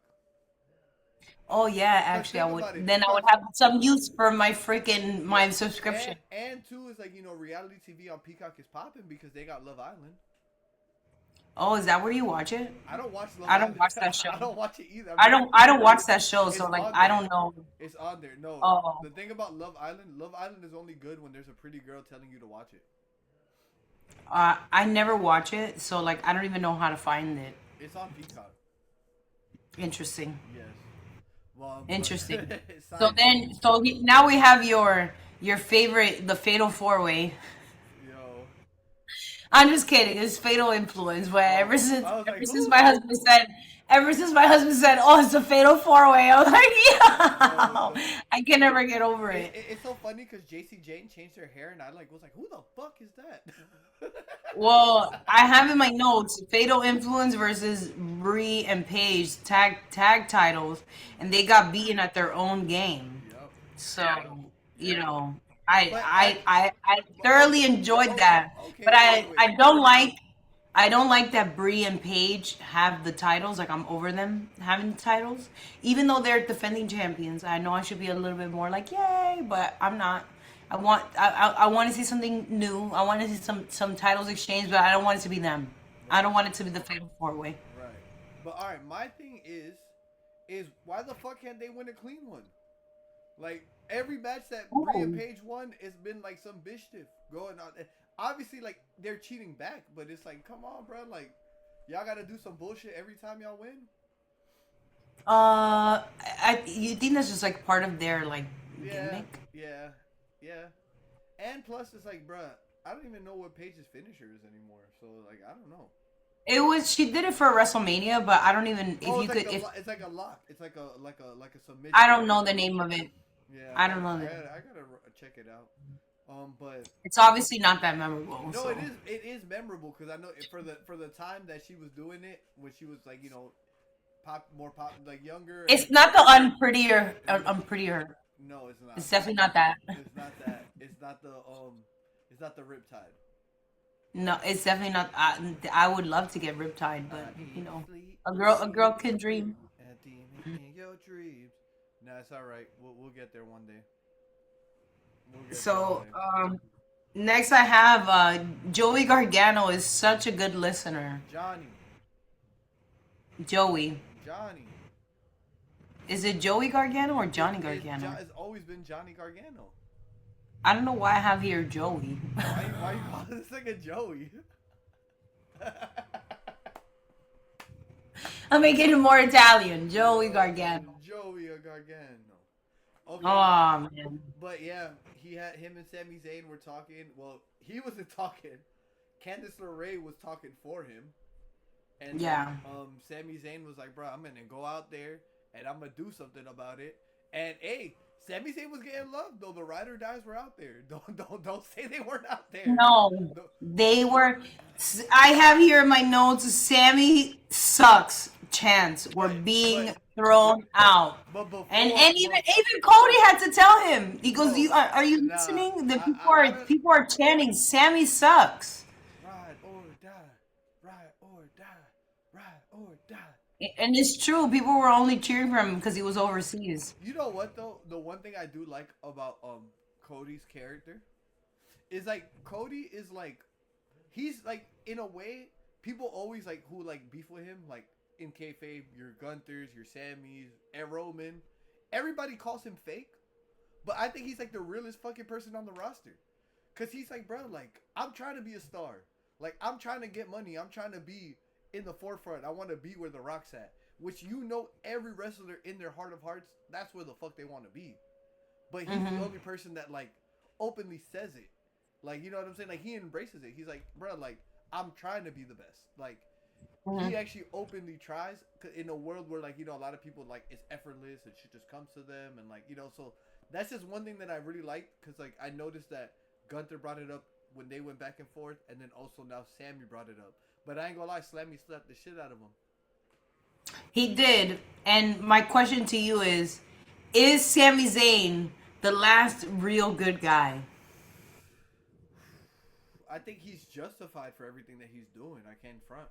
Oh yeah, Cause actually, I think would. about it. Then I Cause would have some use for my freaking yeah, my subscription. and two is like reality TV on Peacock is popping because they got Love Island. Oh, is that where you watch it? I don't watch Love I don't Island. watch that show. I don't watch it either. I don't watch that show, It's so like on I there. don't know. It's on there. No, Oh, the thing about Love Island is only good when there's a pretty girl telling you to watch it. I never watch it, so like I don't even know how to find it. It's on Peacock. Interesting, Yes. Well, but interesting. So side note, then, now we have your favorite, the Fatal Four Way. yo. I'm just kidding. It's Fatal Influence. But Oh, ever since I was like, ever since who? my husband said, ever since my husband said, "Oh, it's a Fatal Four Way," I was Bro, like, the, "Yeah." I can never get over it, it. it, it's so funny because JC Jane changed her hair, and I was like, who the fuck is that? Well, I have in my notes Fatal Influence versus Bree and Paige tag titles, and they got beaten at their own game. Yep. So, you Yep. know. But I I okay thoroughly enjoyed okay that, okay but wait. I don't like that Bree and Paige have the titles. Like I'm over them having the titles, even though they're defending champions. I know I should be a little bit more like yay, but I'm not. I want to see something new. I want to see some titles exchanged, but I don't want it to be them. I Right. don't want it to be the Fatal Four Way. Right. But all right, my thing is why the fuck can't they win a clean one? Like every match that Brie and Oh. Paige won, it's been like some bitch stuff going on. Obviously, like they're cheating back, but it's like, come on, bro. Like y'all got to do some bullshit every time y'all win. You think that's just like part of their like Yeah, gimmick? yeah, yeah. And plus, it's like, bruh, I don't even know what Paige's finisher is anymore. So like, I don't know. It was she did it for WrestleMania, but I don't even if Oh, you could if it's like a lock. It's like a I submission. don't know the name of it. Yeah, I don't know that. I gotta check it out. But It's obviously not that memorable. no, So it is memorable because I know for the time that she was doing it when she was like pop like younger and it's not the unprettier. Unprettier. no, it's not. It's definitely not that. It's not that. It's not the Riptide. No, it's definitely not. I would love to get riptide, but you Eat, know, sleep, a girl dream, can dream. and demon in your dreams. No, it's all right. We'll get there one day. We'll get there one So day. next I have Joey Gargano is such a good listener. Johnny, Joey, Johnny. is it Joey Gargano or It, Johnny it's, Gargano? it's always been Johnny Gargano. I don't know why I have here Joey. Why you call this like a Joey? I'm making it more Italian. Joey Gargano. Joey Gargano. Okay, Oh man. but yeah, he had him and Sami Zayn were talking. Well, he wasn't talking. Candice LeRae was talking for him, and then Yeah. Sami Zayn was like, "Bro, I'm gonna go out there and I'm gonna do something about it." And hey, Sami Zayn was getting love though. The ride or dies were out there. Don't say they weren't out there. No, No, they were. I have here in my notes. Sammy sucks. Chants were being but thrown out, but and before, even Cody had to tell him. He goes, bro, "You are you nah, listening? The I don't people are chanting. Sammy sucks." ride or die, ride or die, ride or die. And it's true. People were only cheering for him because he was overseas. You know what though? The one thing I do like about Cody's character is like Cody is like he's like in a way people always like who like beef with him like in kayfabe your Gunthers, your Sammys, and Roman. Everybody calls him fake, but I think he's like the realest fucking person on the roster. Cause he's like, bro, like I'm trying to be a star. Like I'm trying to get money. I'm trying to be in the forefront. I want to be where the Rock's at. Which every wrestler in their heart of hearts, that's where the fuck they want to be. But he's the only person that like openly says it. Like you know what I'm saying? Like he embraces it. He's like, bro, like I'm trying to be the best. Like he actually openly tries in a world where like a lot of people like it's effortless and shit just comes to them and like so that's just one thing that I really like because like I noticed that Gunther brought it up when they went back and forth and then also now Sammy brought it up. But I ain't gonna lie, Slammy slapped the shit out of him. He did. And my question to you is Sami Zayn the last real good guy? I think he's justified for everything that he's doing. I can't front.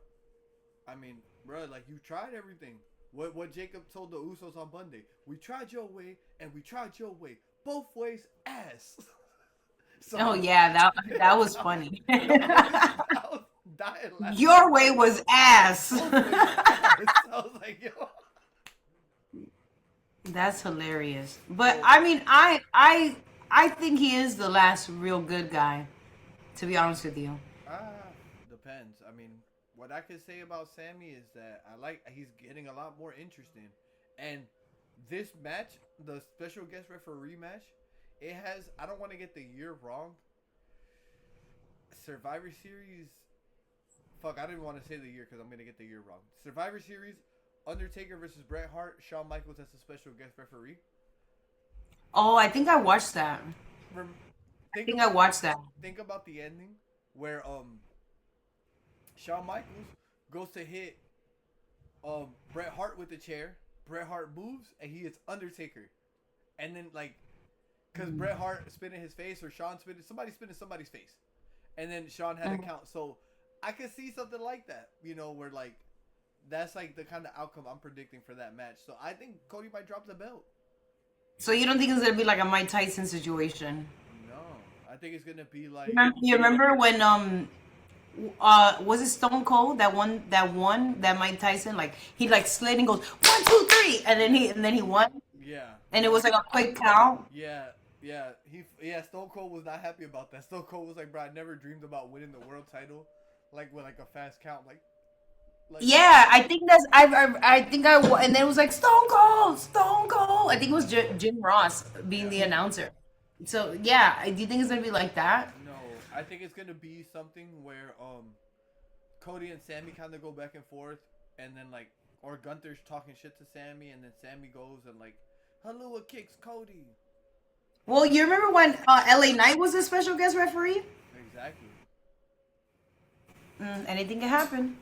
I mean, bro, like you tried everything. What Jacob told the Usos on Monday. We tried your way and we tried your way. Both ways ass. So Oh yeah, that was funny. I was dying laughing. Your way was ass. Both ways ass. I was like, yo. That's hilarious. But I mean, I think he is the last real good guy, to be honest with you. Depends. I mean, what I could say about Sammy is that he's getting a lot more interesting. And this match, the special guest referee match, it has, I don't want to get the year wrong. Survivor Series, fuck, I didn't want to say the year because I'm going to get the year wrong. Survivor Series, Undertaker versus Bret Hart, Shawn Michaels as the special guest referee. Oh, I think I watched that. I watched that. Think about the ending where Shawn Michaels goes to hit Bret Hart with the chair. Bret Hart moves and he hits Undertaker. And then like because Bret Hart spinning his face or Sean spinning somebody's face, and then Sean had a Mhm. count. So I could see something like that, where like that's like the kind of outcome I'm predicting for that match. So I think Cody might drop the belt. So you don't think it's gonna be like a Mike Tyson situation? No, I think it's gonna be like You remember when was it Stone Cold that Mike Tyson, like he like slid and goes 1, 2, 3, and then he won, yeah, and it was like a quick count. yeah, yeah. Stone Cold was not happy about that. Stone Cold was like, bro, I never dreamed about winning the world title, like with like a fast count, like Yeah, I think I think and then it was like Stone Cold, Stone Cold. I think it was Jim Ross being yeah. the announcer. So yeah, do you think it's gonna be like that? No, I think it's gonna be something where Cody and Sami kind of go back and forth, and then like or Gunther's talking shit to Sami, and then Sami goes and like Halua kicks Cody. Well, you remember when LA Knight was a special guest referee? Exactly. Anything can happen.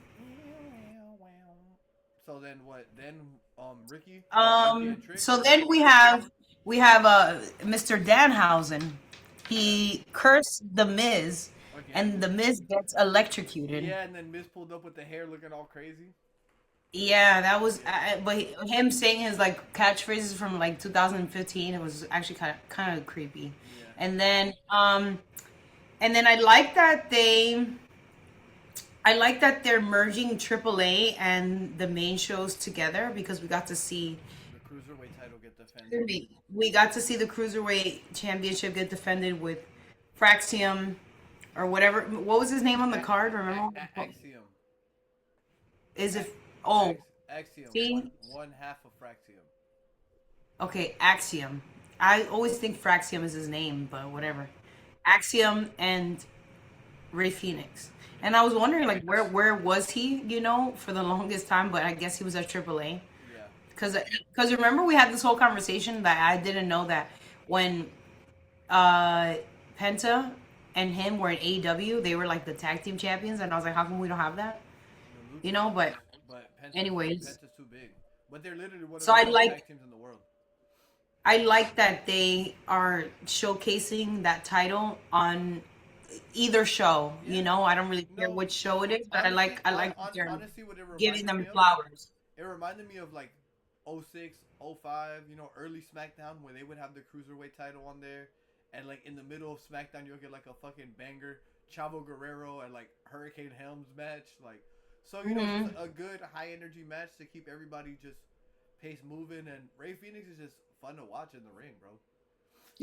So then what? Then Ricky and Trick. So then we have Mr. Danhausen. He cursed the Miz, Again. and the Miz gets electrocuted. Yeah, and then Miz pulled up with the hair looking all crazy. Yeah, that was. But him saying his like catchphrases from like 2015, it was actually kind of creepy. Yeah. And then I like that they're merging AAA and the main shows together because we got to see The cruiserweight title get defended. we got to see the cruiserweight championship get defended with Fraxium or whatever. What was his name on the card? Remember? Axiom. Is it? Oh, Axiom. see. One half of Fraxium. Okay, Axiom. I always think Fraxium is his name, but whatever. Axiom and Ray Phoenix. And I was wondering, like, where was he, for the longest time? But I guess he was at AAA. Yeah. Because remember we had this whole conversation that I didn't know that when uh Penta and him were in AEW, they were like the tag team champions, and I was like, how come we don't have that? The You Lucha know, but but anyways, Penta's too big. But they're literally one of so the I best like tag teams in the world. I like that they are showcasing that title on either show. Yeah. I don't really care No, which show it is, but I like that they're honestly, what it giving reminded them me of, flowers. it reminded me of like '06, '05, early SmackDown where they would have the cruiserweight title on there, and like in the middle of SmackDown you'll get like a fucking banger Chavo Guerrero and like Hurricane Helms match, like so Hmm. just a good high energy match to keep everybody just pace moving, and Ray Phoenix is just fun to watch in the ring, bro.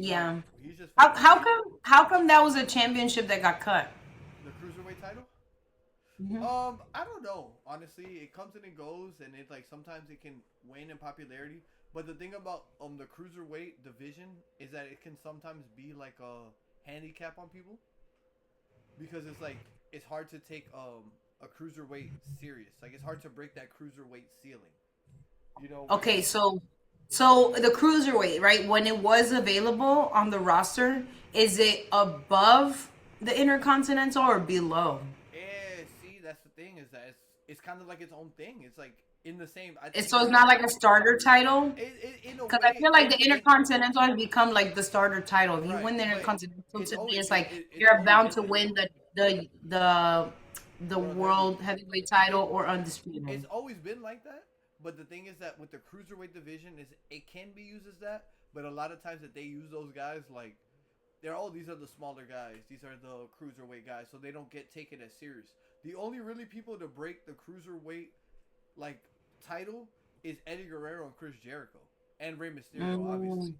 Like Yeah. he's just How, fun. how come how come that was a championship that got cut? The cruiserweight title. Hmm. I don't know. Honestly, it comes and it goes, and it like sometimes it can wane in popularity. But the thing about the cruiserweight division is that it can sometimes be like a handicap on people because it's like it's hard to take a cruiserweight serious. Like it's hard to break that cruiserweight ceiling. Where Okay, so the cruiserweight, right? When it was available on the roster, is it above the Intercontinental or below? see that's the thing is that it's kind of like its own thing. It's like in the same. I It's, think so it's not like a starter title? in a Because I way feel like the Intercontinental has become like the starter title. If you right, win the but Intercontinental, it's to me, always it's like it's you're always bound been to like win that. the World heavy. world heavyweight title or It's undisputed. always been like that. But the thing is that with the cruiserweight division is it can be used as that, but a lot of times that they use those guys like these are the smaller guys. These are the cruiserweight guys, so they don't get taken as serious. The only really people to break the cruiserweight like title is Eddie Guerrero and Chris Jericho and Rey Mysterio, obviously.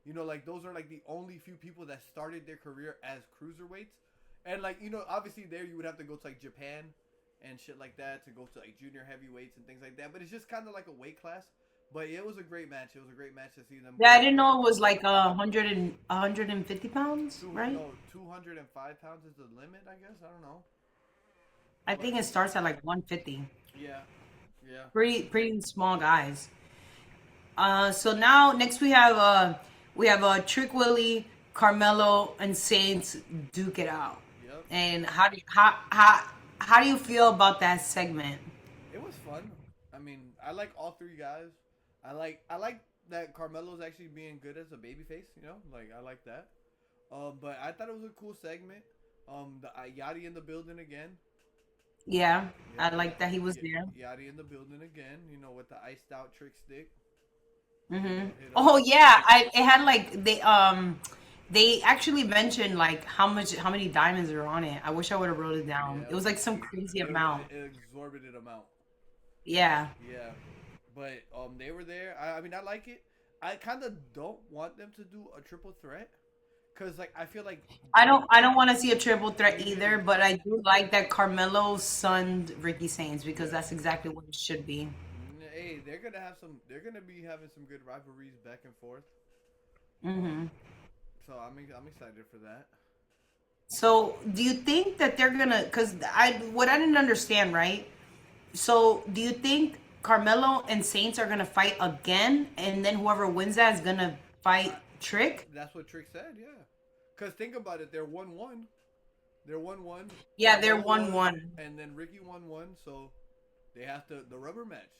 Mm. Like those are like the only few people that started their career as cruiserweights. And like obviously there you would have to go to like Japan and shit like that to go to like junior heavyweights and things like that. But it's just kind of like a weight class. But yeah, it was a great match. It was a great match to see them Yeah, go I out didn't there. know it was like 150 pounds, right? No, 205 pounds is the limit. I guess I don't know. I But think it starts at like 150. yeah, yeah. Pretty small guys. So now next we have Trick Willie, Carmelo, and Saints duke it out. Yep. And how do you feel about that segment? It was fun. I mean, I like all three guys. I like that Carmelo's actually being good as a babyface. You know, like I like that. But I thought it was a cool segment. The Yachty in the building again. Yeah, Yeah, I like that he was there. Yachty in the building again. You know, with the iced out trick stick. Hit him Oh with. yeah, I it had like they actually mentioned like how many diamonds are on it. I wish I would have wrote it down. Yeah, It was like some crazy it was amount. an exorbitant amount. Yeah. Yeah, but they were there. I mean, I like it. I kind of don't want them to do a triple threat, cause like I feel like I don't want to see a triple threat me either, neither. but I do like that Carmelo sunned Ricky Sainz because Yeah. that's exactly what it should be. Hey, they're gonna have some. They're gonna be having some good rivalries back and forth. Hmm. So I'm excited for that. So, do you think that they're gonna? Because I what I didn't understand, right? So, do you think Carmelo and Saints are gonna fight again, and then whoever wins that is gonna fight I, Trick? that's what Trick said. Yeah. Cause think about it. They're 1-1. They're 1-1. Yeah, they're Carmelo one won, one. and then Ricky 1-1. So they have to the rubber match.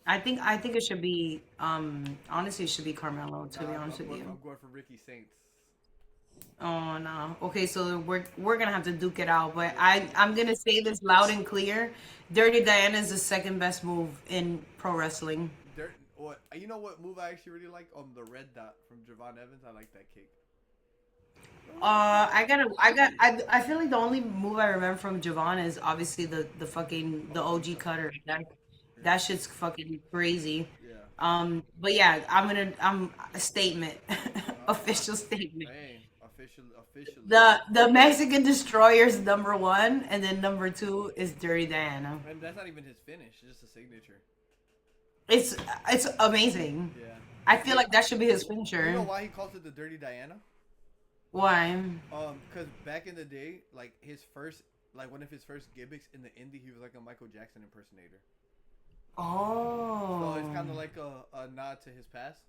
I think it should be honestly it should be Carmelo, to Nah, be I'm, honest I'm with going. you. I'm going for Ricky Saints. Oh no. Okay, so we're gonna have to duke it out, but Yeah. I'm gonna say this loud and clear. Dirty Diana is the second best move in pro wrestling. What you know? What move I actually really like? The red dot from Javon Evans. I like that kick. I feel like the only move I remember from Javon is obviously the fucking the OG OG cutter. cutter. That Yeah. shit's fucking crazy. Yeah. But yeah, I'm a statement, I, official statement. hey, officially, The Mexican Destroyer's number one, and then number two is Dirty Diana. and that's not even his finish. It's just a signature. It's it's amazing. Yeah. I feel You, like that should be his you know finisher. why he calls it the Dirty Diana? Why? Because back in the day, like one of his first gimmicks in the indie, he was like a Michael Jackson impersonator. So it's Oh. kind of like a nod to his past.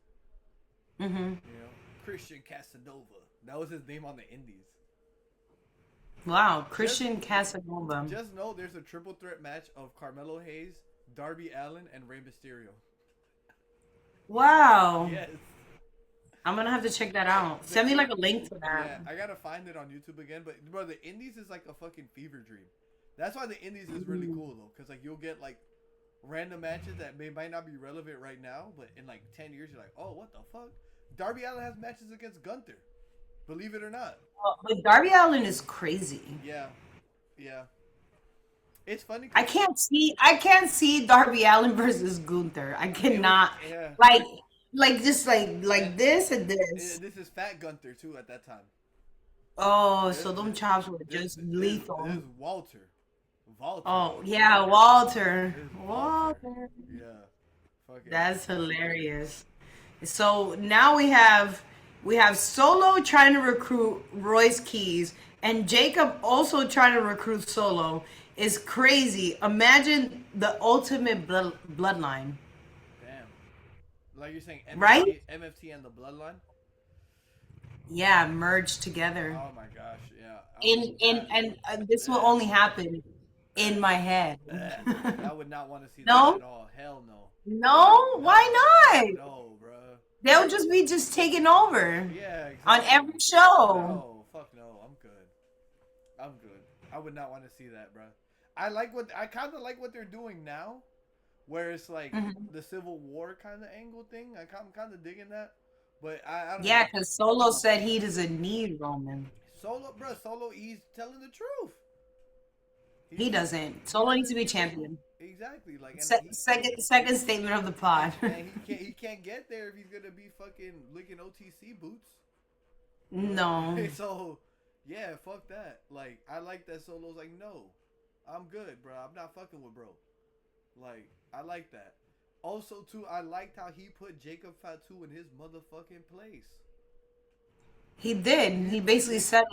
Mm-hmm. You know, Christian Casanova. That was his name on the indies. Wow, Just Christian Casanova. just know there's a triple threat match of Carmelo Hayes, Darby Allin, and Rey Mysterio. Wow. Yes. I'm gonna have to check that out. The Send me in- like a link to yeah, that. I gotta find it on YouTube again. But bro, the Indies is like a fucking fever dream. That's why the Indies is really cool though, because like you'll get like random matches that might not be relevant right now, but in like 10 years you're like, oh, what the fuck? Darby Allin has matches against Gunther. Believe it or not. But Darby Allin is crazy. Yeah, yeah. It's funny I because can't see I can't see Darby Allin versus Gunther. I it would, cannot yeah. like just And, like this and this. this is Fat Gunther too at that time. Oh, This so them chops were just this lethal. is Walter. Walter. Oh yeah, Walter. This is Walter. Walter. Yeah. Fucking. That's hilarious. So now we have Solo trying to recruit Royce Keys and Jacob also trying to recruit Solo is crazy. Imagine the ultimate bloodline, Damn. Like you're saying right? MFT and the Bloodline? Yeah, merged together. Oh my gosh, yeah. In and this will only happen in my head. I would not want to see that No? at all. Hell no. No? No. Why not? No, bruh. They'll just be just taking over Yeah, on exactly. every show. No, fuck no. I'm good. I'm good. I would not want to see that, bruh. I kind of like what they're doing now, where it's like Mhm. the Civil War kind of angle thing. I'm kind of digging that, but I don't know. Yeah, because Solo said he doesn't need Roman. Solo, bruh, Solo, he's telling the truth. He He's doesn't. Solo needs to be champion. exactly like, and Second statement of the pod. and he can't get there if he's gonna be fucking licking OTC boots. No. So, yeah, fuck that. Like, I like that Solo's like, no, I'm good, bro. I'm not fucking with bro. Like, I like that. Also, too, I liked how he put Jacob Fatu in his motherfucking place. He did. He basically said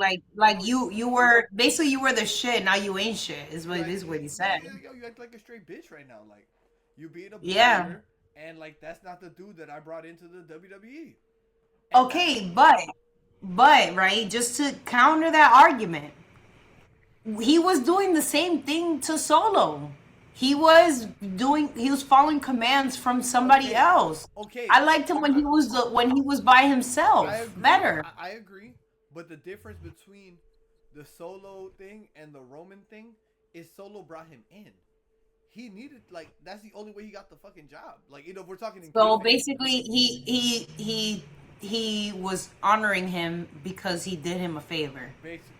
you were basically you were the shit, now you ain't shit, is what Like, this is what he said. you act like a straight bitch right now. Like, you being a Yeah. player, and like that's not the dude that I brought into the WWE. And Okay, but right, just to counter that argument, he was doing the same thing to Solo. he was following commands from somebody Okay, else. okay, I liked him when he was by I himself agree. better. I agree. But the difference between the Solo thing and the Roman thing is Solo brought him in. He needed like that's the only way he got the fucking job. Like if we're talking in So kayfabe, basically, he was honoring him because he did him a favor. basic,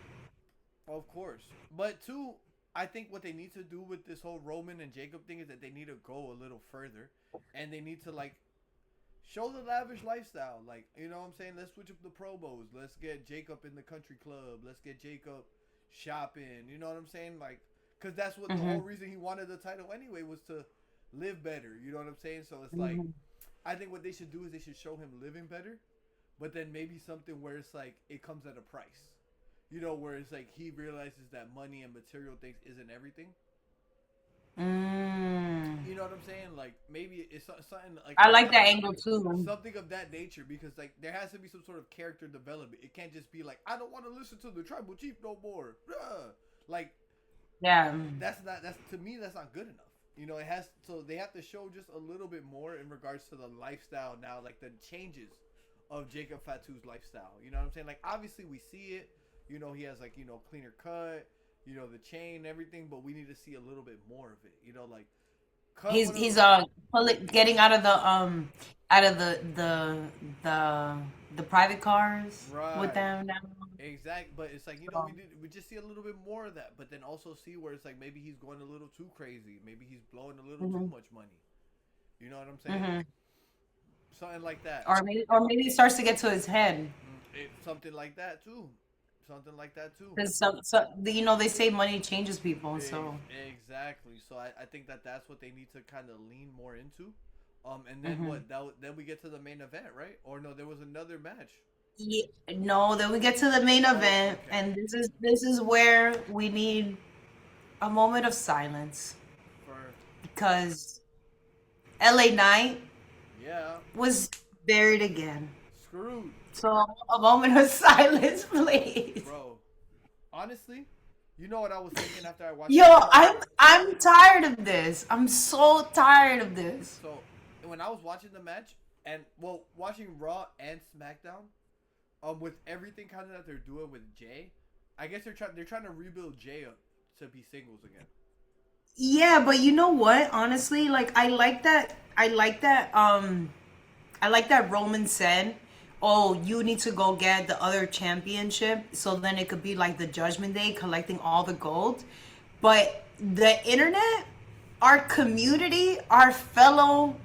of course. But two, I think what they need to do with this whole Roman and Jacob thing is that they need to go a little further, and they need to like show the lavish lifestyle. Like, you know what I'm saying? Let's switch up the promos. Let's get Jacob in the country club. Let's get Jacob shopping. You know what I'm saying? Like, because that's what the Hmm. whole reason he wanted the title anyway was to live better. You know what I'm saying? So it's like, Hmm. I think what they should do is they should show him living better, but then maybe something where it's like it comes at a price. You know, where it's like he realizes that money and material things isn't everything. Mm. You know what I'm saying? Like maybe it's something like I like that angle too. something of that nature because like there has to be some sort of character development. It can't just be like I don't want to listen to the tribal chief no more. Like Yeah. that's to me that's not good enough. You know, it has so they have to show just a little bit more in regards to the lifestyle now, like the changes of Jacob Fatu's lifestyle. You know what I'm saying? Like obviously we see it. You know, he has like, you know, cleaner cut, you know, the chain, and everything, but we need to see a little bit more of it. You know, like cut He's one of he's those getting out of the the private cars with right. them now. Exact, but it's like you know So, we just see a little bit more of that, but then also see where it's like maybe he's going a little too crazy, maybe he's blowing a little too mhm, much money. You know what I'm saying? mhm. Something like that. Or maybe it starts to get to his head. Something like that too. Something like that too. Because they say money changes people. So, Exactly. So I think that that's what they need to kind of lean more into. And then mhm. what? Then we get to the main event, right? Or no, there was another match. Yeah, no, then we get to the main Oh, event, okay. and this is where we need a moment of silence For because LA Knight yeah, was buried again. screwed, So a moment of silence, please. bro. Honestly, you know what I was thinking after I watched Yo, that match? I'm tired of this. I'm so tired of this. So when I was watching the match and well watching Raw and SmackDown, with everything kind of that they're doing with Jay, I guess they're trying to rebuild Jay up to be singles again. Yeah, but you know what? Honestly, like I like that Roman said, "Oh, you need to go get the other championship so then it could be like the Judgment Day collecting all the gold." But the internet, our community, our fellow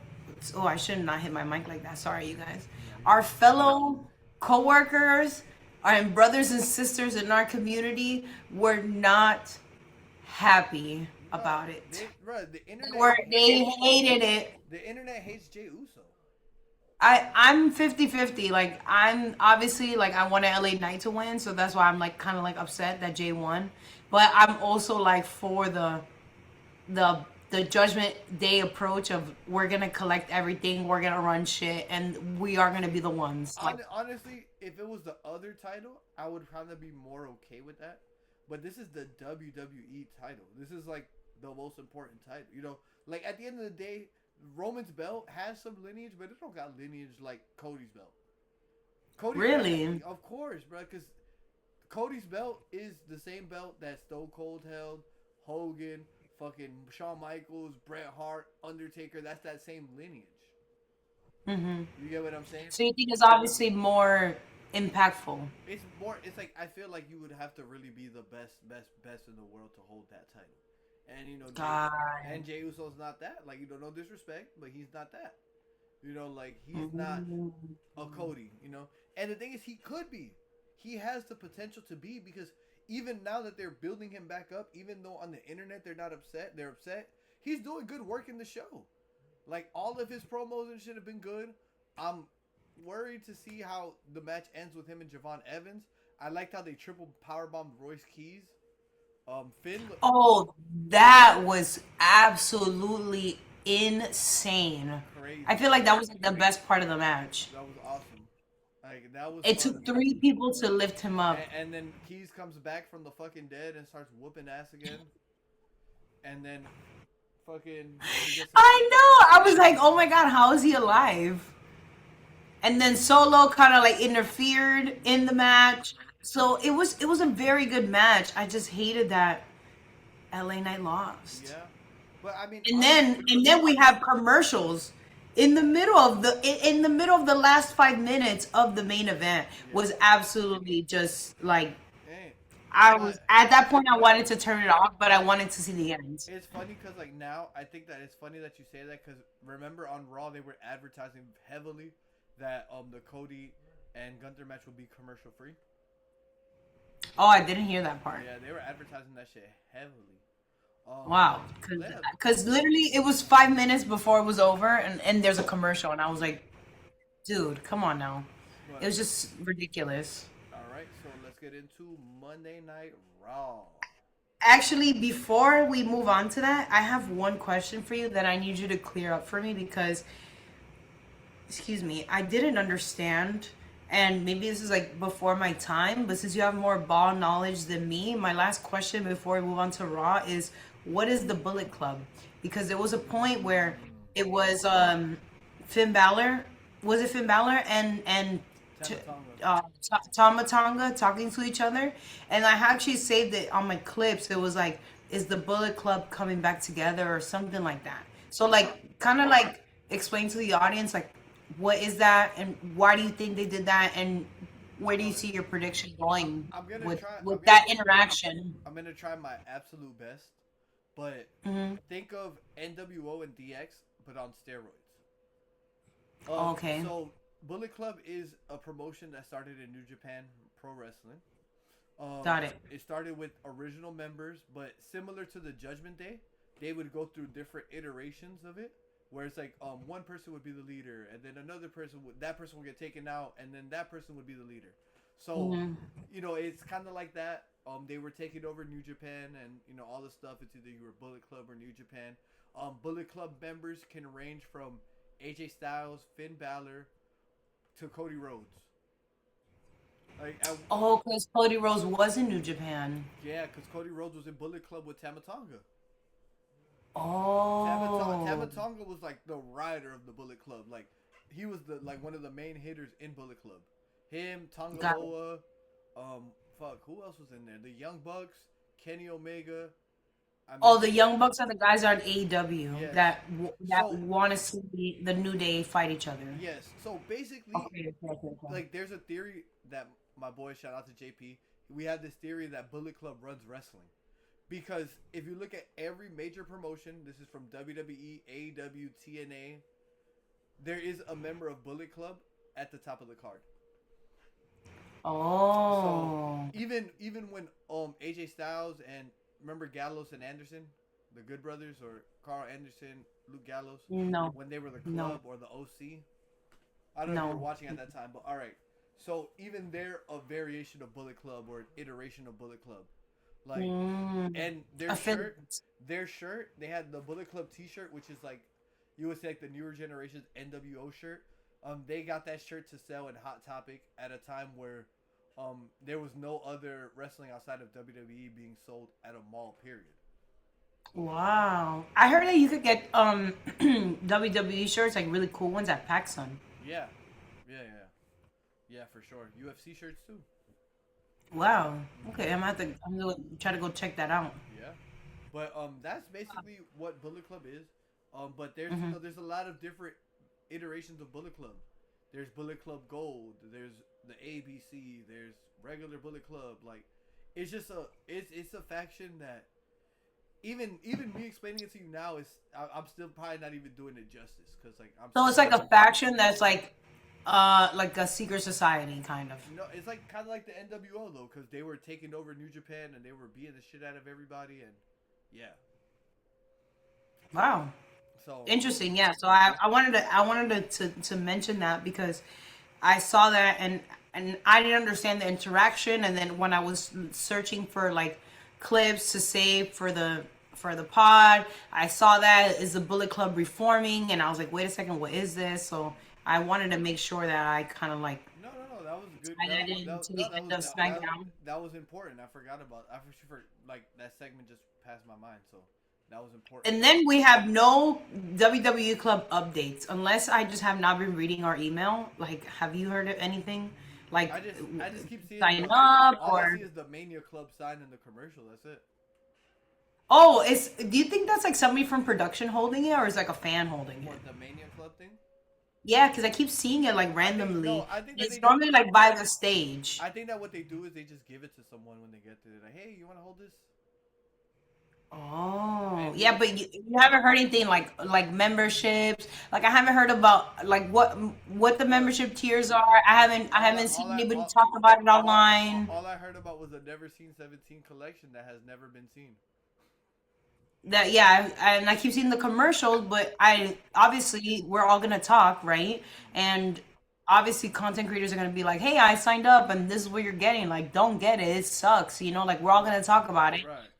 oh, I should not hit my mic like that. Sorry, you guys. No, you're Our good. fellow coworkers, our brothers and sisters in our community were not happy No, about it. the They internet were they hated it. the internet hates Jay Uso. I'm 50-50. Like I'm obviously like I want LA Knight to win, so that's why I'm like kind of like upset that Jay won. But I'm also like for the the Judgment Day approach of we're gonna collect everything, we're gonna run shit, and we are gonna be the ones. Like Honestly, if it was the other title, I would kind of be more okay with that. But this is the WWE title. This is like the most important title. You know, like at the end of the day, Roman's belt has some lineage, but it don't got lineage like Cody's belt. Cody's belt, really. of course, bro, because Cody's belt is the same belt that Stone Cold held, Hogan, fucking Shawn Michaels, Bret Hart, Undertaker. That's that same lineage. Hmm. You get what I'm saying? So you think it's obviously more impactful. It's more. It's like I feel like you would have to really be the best in the world to hold that title. And you know, God. Jay Uso's not that. Like you know, no disrespect, but he's not that. You know, like he's not Mhm. a Cody. You know, and the thing is, he could be. He has the potential to be because even now that they're building him back up, even though on the internet they're not upset, they're upset. He's doing good work in the show. Like all of his promos and shit have been good. I'm worried to see how the match ends with him and Javon Evans. I liked how they triple powerbombed Royce Keys. Finn, Oh, that was absolutely insane. I crazy. feel like that was like the best part of the match. That was awesome. Like that was It took fun. three people to lift him up. And then Keys comes back from the fucking dead and starts whooping ass again. And then fucking he gets his I know. I was like, oh my god, how is he alive? And then Solo kind of like interfered in the match. So it was a very good match. I just hated that LA Knight lost. yeah. But I mean, And honestly, then we have commercials in the middle of the middle of the last 5 minutes of the main event yeah. was absolutely just like Hey, I was but at that point I wanted to turn it off, but I wanted to see the end. it's funny because like now I think that it's funny that you say that because remember on Raw they were advertising heavily that the Cody and Gunther match would be commercial free. Oh, I didn't hear that part. Yeah, they were advertising that shit heavily. Wow, But because yeah, literally it was 5 minutes before it was over, and there's a commercial, and I was like, dude, come on now. It but was just ridiculous. all right, so let's get into Monday Night Raw. Actually, before we move on to that, I have one question for you that I need you to clear up for me because, excuse me, I didn't understand, and maybe this is like before my time, but since you have more ball knowledge than me, my last question before we move on to Raw is what is the Bullet Club? Because there was a point where Mm, it was Finn Balor, was it Finn Balor and t- Tamatonga. Tama Tonga talking to each other, and I actually saved it on my clips. It was like, is the Bullet Club coming back together or something like that? So like, kind of like explain to the audience like what is that and why do you think they did that and where do you So see your prediction I'm, going I'm gonna with try. that interaction? My absolute best, but Hmm. think of NWO and DX, but on steroids. Okay, So Bullet Club is a promotion that started in New Japan Pro Wrestling. got it. It started with original members, but similar to the Judgment Day, they would go through different iterations of it. Where it's like one person would be the leader, and then another person would that person would get taken out, and then that person would be the leader. So, Hmm. it's kind of like that. They were taking over New Japan, and all the stuff. It's either you were Bullet Club or New Japan. Bullet Club members can range from AJ Styles, Finn Balor, to Cody Rhodes. Like, Oh, because Cody Rhodes was in New Japan. yeah, because Cody Rhodes was in Bullet Club with Tamatonga. Oh, Tamatonga was like the rider of the Bullet Club. Like he was the like one of the main hitters in Bullet Club. Him, Tonga got it. Loa, fuck, who else was in there? The Young Bucks, Kenny Omega. I Oh, the mentioned Young Bucks are the guys on AEW yes. that So want to see the New Day fight each other. yes. So basically, Okay, okay, okay, okay. like there's a theory that my boy, shout out to JP. We have this theory that Bullet Club runs wrestling. Because if you look at every major promotion, this is from WWE, AEW, TNA, there is a member of Bullet Club at the top of the card. So Oh, even when AJ Styles and remember Gallows and Anderson, the Good Brothers, or Carl Anderson, Luke Gallows, no, when they were the no, club or the OC. I don't know if you were no. watching at that time, but all right. So even they're a variation of Bullet Club or an iteration of Bullet Club. Like Mm, and affiliates. their shirt, they had the Bullet Club T-shirt, which is like you would say like the newer generation's NWO shirt. They got that shirt to sell in Hot Topic at a time where there was no other wrestling outside of WWE being sold at a mall. Period. Wow. I heard that you could get WWE shirts, like really cool ones at PacSun. Yeah, yeah, for sure. UFC shirts too. Wow. Hmm. Okay, I'm gonna try to go check that out. Yeah, but that's basically what Bullet Club is. But there's Hmm. there's a lot of different iterations of Bullet Club. There's Bullet Club Gold. There's the ABC. There's regular Bullet Club. Like, it's just it's a faction that even me explaining it to you now is I'm still probably not even doing it justice because like I'm So it's like still a faction that's like a secret society kind of. it's like kind of like the NWO though because they were taking over New Japan and they were beating the shit out of everybody and yeah. Wow. So Interesting. Yeah. So I wanted to mention that because I saw that and I didn't understand the interaction and then when I was searching for like clips to save for the pod, I saw that is the Bullet Club reforming and I was like, wait a second, what is this? So I wanted to make sure that I kind of like no, that was good. tied that into the end of SmackDown. That was important. I forgot about. I for like that segment just passed my mind. So That was important. And then we have no WWE Club updates unless I just have not been reading our email. Like, have you heard of anything? Like, I just keep seeing sign the up all I see or is the Mania Club sign in the commercial. That's it. oh, is do you think that's like somebody from production holding it or is like a fan holding it? What, the Mania Club thing? Yeah, because I keep seeing it like I think randomly. no. I think that It's they just. normally like by the stage. I think that what they do is they just give it to someone when they get there. Like, hey, you want to hold this? Oh, And yeah, but you haven't heard anything like memberships. Like I haven't heard about like what the look, membership tiers are. I haven't seen anybody talk about it online. all I heard about was a never seen 17 collection that has never been seen. That yeah, and I keep seeing the commercials, but I obviously we're all gonna talk, right? And obviously content creators are gonna be like, "Hey, I signed up, and this is what you're getting." Like, don't get it. It sucks, you know. Like we're all gonna talk about it. Right.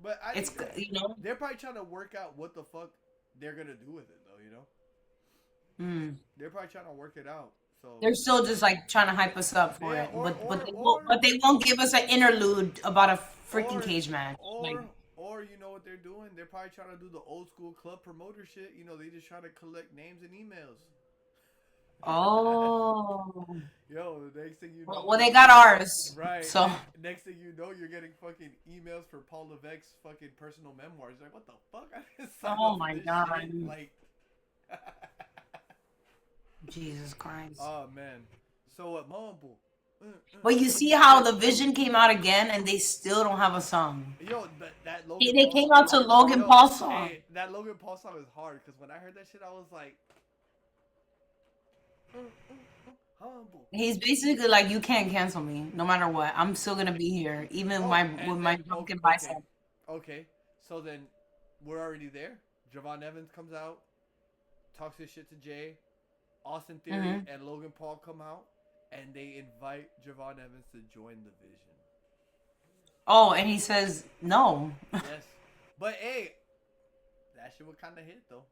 But I It's think that you know. they're probably trying to work out what the fuck they're gonna do with it, though. You know, Mm. they're probably trying to work it out. So They're still just like trying to hype us up for yeah, it, but or they won't give us an interlude about a freaking or cage match. Like, or you know what they're doing? They're probably trying to do the old school club promoter shit. You know, they just trying to collect names and emails. oh, Yo, the next thing you well, know, they got ours, right? so Next thing you know, you're getting fucking emails for Paul Levesque's fucking personal memoirs. Like, what the fuck? I didn't sign oh up for my this god, shit. Like, Jesus Christ. oh man. So what, Mumble? But you see how the Vision came out again, and they still don't have a song. Yo, that They Logan they Paul came song. out to Logan Yo, Paul song. hey, that Logan Paul song is hard because when I heard that shit, I was like, humble. He's basically like, you can't cancel me, no matter what. I'm still gonna be here, even with Oh, my okay, broken okay, bicep. okay. So then we're already there. Javon Evans comes out, talks his shit to Jay. Austin Theory Hmm. and Logan Paul come out, and they invite Javon Evans to join the Vision. Oh, and he says no. Yes, but hey, that shit would kind of hit though.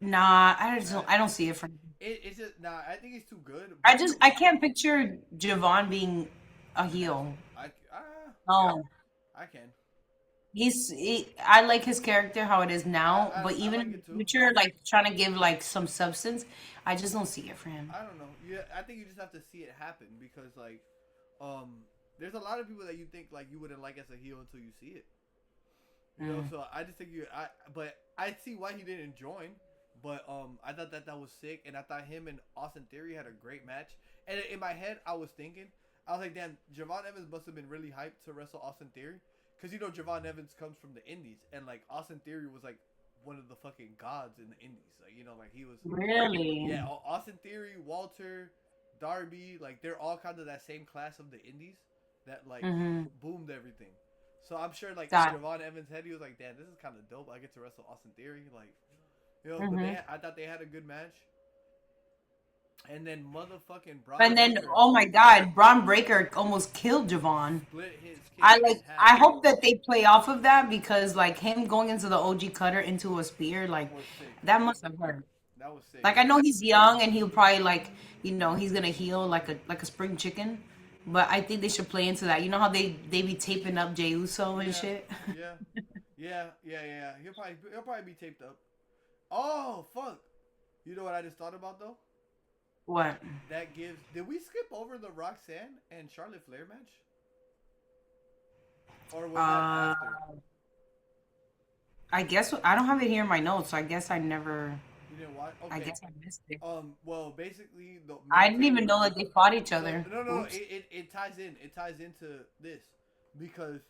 Nah, That I don't see it from. it's just nah. I think he's too good, I but just I can't picture Javon being a heel. I yeah, No, I can. I like his character how it is now, but I even like in it the too. future, like trying to give like some substance, I just don't see it for him. I don't know. Yeah, I think you just have to see it happen because like, there's a lot of people that you think like you wouldn't like as a heel until you see it. You know, Mm. so I just think but I see why he didn't join. But I thought that was sick, and I thought him and Austin Theory had a great match. And in my head, I was thinking, I was like, damn, Javon Evans must have been really hyped to wrestle Austin Theory, because you know Javon Evans comes from the Indies, and like Austin Theory was like one of the fucking gods in the Indies, like you know, like he was, Really? yeah, Austin Theory, Walter, Darby, like they're all kind of that same class of the Indies that like Mm-hmm. boomed everything. So I'm sure like in Got. Javon Evans' head, he was like, damn, this is kind of dope. I get to wrestle Austin Theory, like. You know, but Mm-hmm. I thought they had a good match. And then motherfucking Braun And then, Breaker oh my God, Braun Breaker almost killed Javon. split his I kidney in like. half. I hope that they play off of that because like him going into the OG cutter into a spear, like Was sick. that must have hurt. That was sick. Like I know he's young and he'll probably like he's gonna heal like a spring chicken, but I think they should play into that. You know how they be taping up Jey Uso and Yeah, shit. yeah, yeah. He'll probably be taped up. Oh fuck! You know what I just thought about though? What? That gives. Did we skip over the Roxanne and Charlotte Flair match? Or was that Uh, after? I guess I don't have it here in my notes, so I guess I never. You didn't watch? I Okay. guess I missed it. Well, basically the I main didn't thing. even know that they fought each So other. no. Oops. It ties in. It ties into this because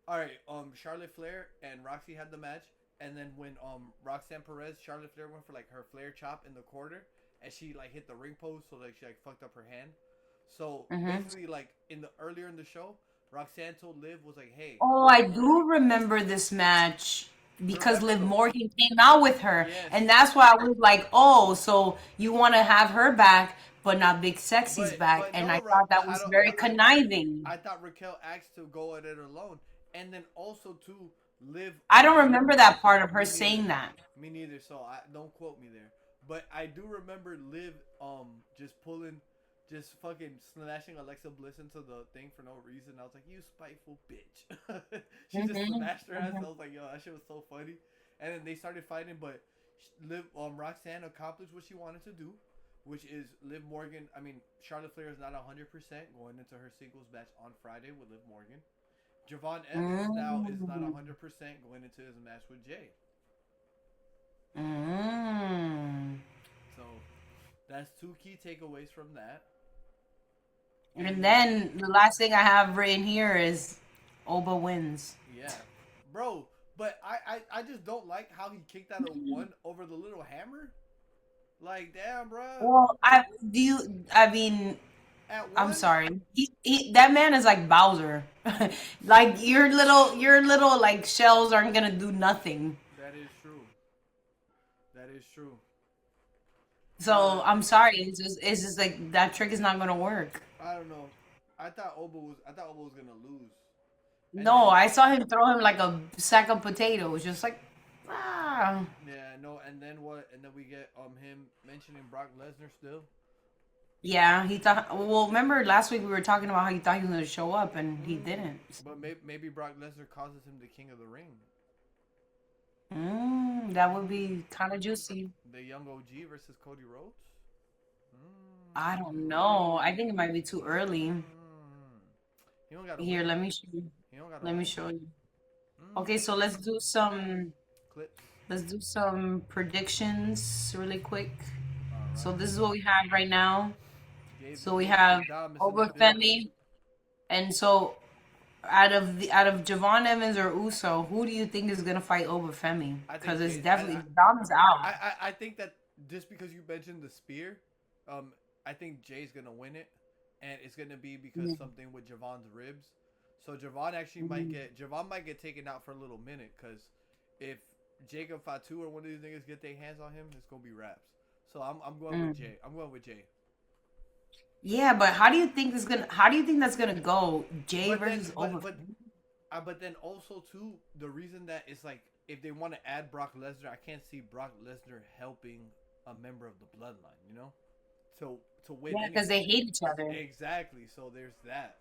all right. Charlotte Flair and Roxy had the match, and then when Roxanne Perez, Charlotte Flair went for like her Flair chop in the quarter, and she like hit the ring post, so like she like fucked up her hand. So Hmm. basically, like in the earlier in the show, Roxanne told Liv was like, "Hey, Oh, I do remember this match her because Liv episode, Morgan came out with her, yes." and that's why I was like, "Oh, so you want to have her back, but not Big Sexy's back?" But And no, I thought that I was don't. very conniving. I thought Raquel asked to go at it alone, and then also to Liv. I don't remember that part of her Me neither. saying that. Me neither. So I don't quote me there. But I do remember Liv just pulling just fucking smashing Alexa Bliss into the thing for no reason. I was like, you spiteful bitch. She just Mm-hmm. smashed her ass. I Mm-hmm. was like, yo, that shit was so funny. And then they started fighting, but Roxanne accomplished what she wanted to do, which is Liv Morgan. I mean, Charlotte Flair is not 100% going into her singles match on Friday with Liv Morgan. Javon Evans now is not Mm. 100% going into his match with Jay. Mm. So that's two key takeaways from that. And And then the last thing I have written here is Oba wins. yeah, bro. But I just don't like how he kicked out a one over the little hammer. Like, damn, bro. Well, I do you, I mean, At I'm one, sorry. That man is like Bowser. Like your little like shells aren't gonna do nothing. that is true. That is true. So But I'm sorry. It's just like that trick is not gonna work. I don't know. I thought Oba was gonna lose. And No, then I saw him throw him like a sack of potatoes, just like ah. yeah, no, and then what? And then we get him mentioning Brock Lesnar still. Yeah, he thought. Well, remember last week we were talking about how he thought he was gonna show up and he Mm. didn't. But maybe Brock Lesnar causes him the King of the Ring. That would be kind of juicy. The young OG versus Cody Rhodes. I don't Mm. know. I think it might be too early. Mm. He don't gotta Here, win. let me show you. He don't gotta Let me win. show you. Okay, Mm. so Clips. let's do some predictions really quick. All So right. this is what we have right now. Gabe So we have Gangsta Dom is in the building. Obafemi, and so out of Javon Evans or Uso, who do you think is gonna fight Obafemi? I Because think it's Jay. definitely Dom is out. I think that just because you mentioned the spear, um, I think Jay's gonna win it, and it's gonna be because Mhm. something with Javon's ribs. So Javon actually Mhm. might get taken out for a little minute because if Jacob Fatu or one of these niggas get their hands on him, it's gonna be raps. So I'm going with Mm. Jay. I'm going with Jay. Yeah, but how do you think that's gonna go? Jay But then versus Obafemi? but then also too the reason that it's like if they want to add Brock Lesnar, I can't see Brock Lesnar helping a member of the bloodline, you know, to win Yeah, any because they hate each other. exactly. So there's that.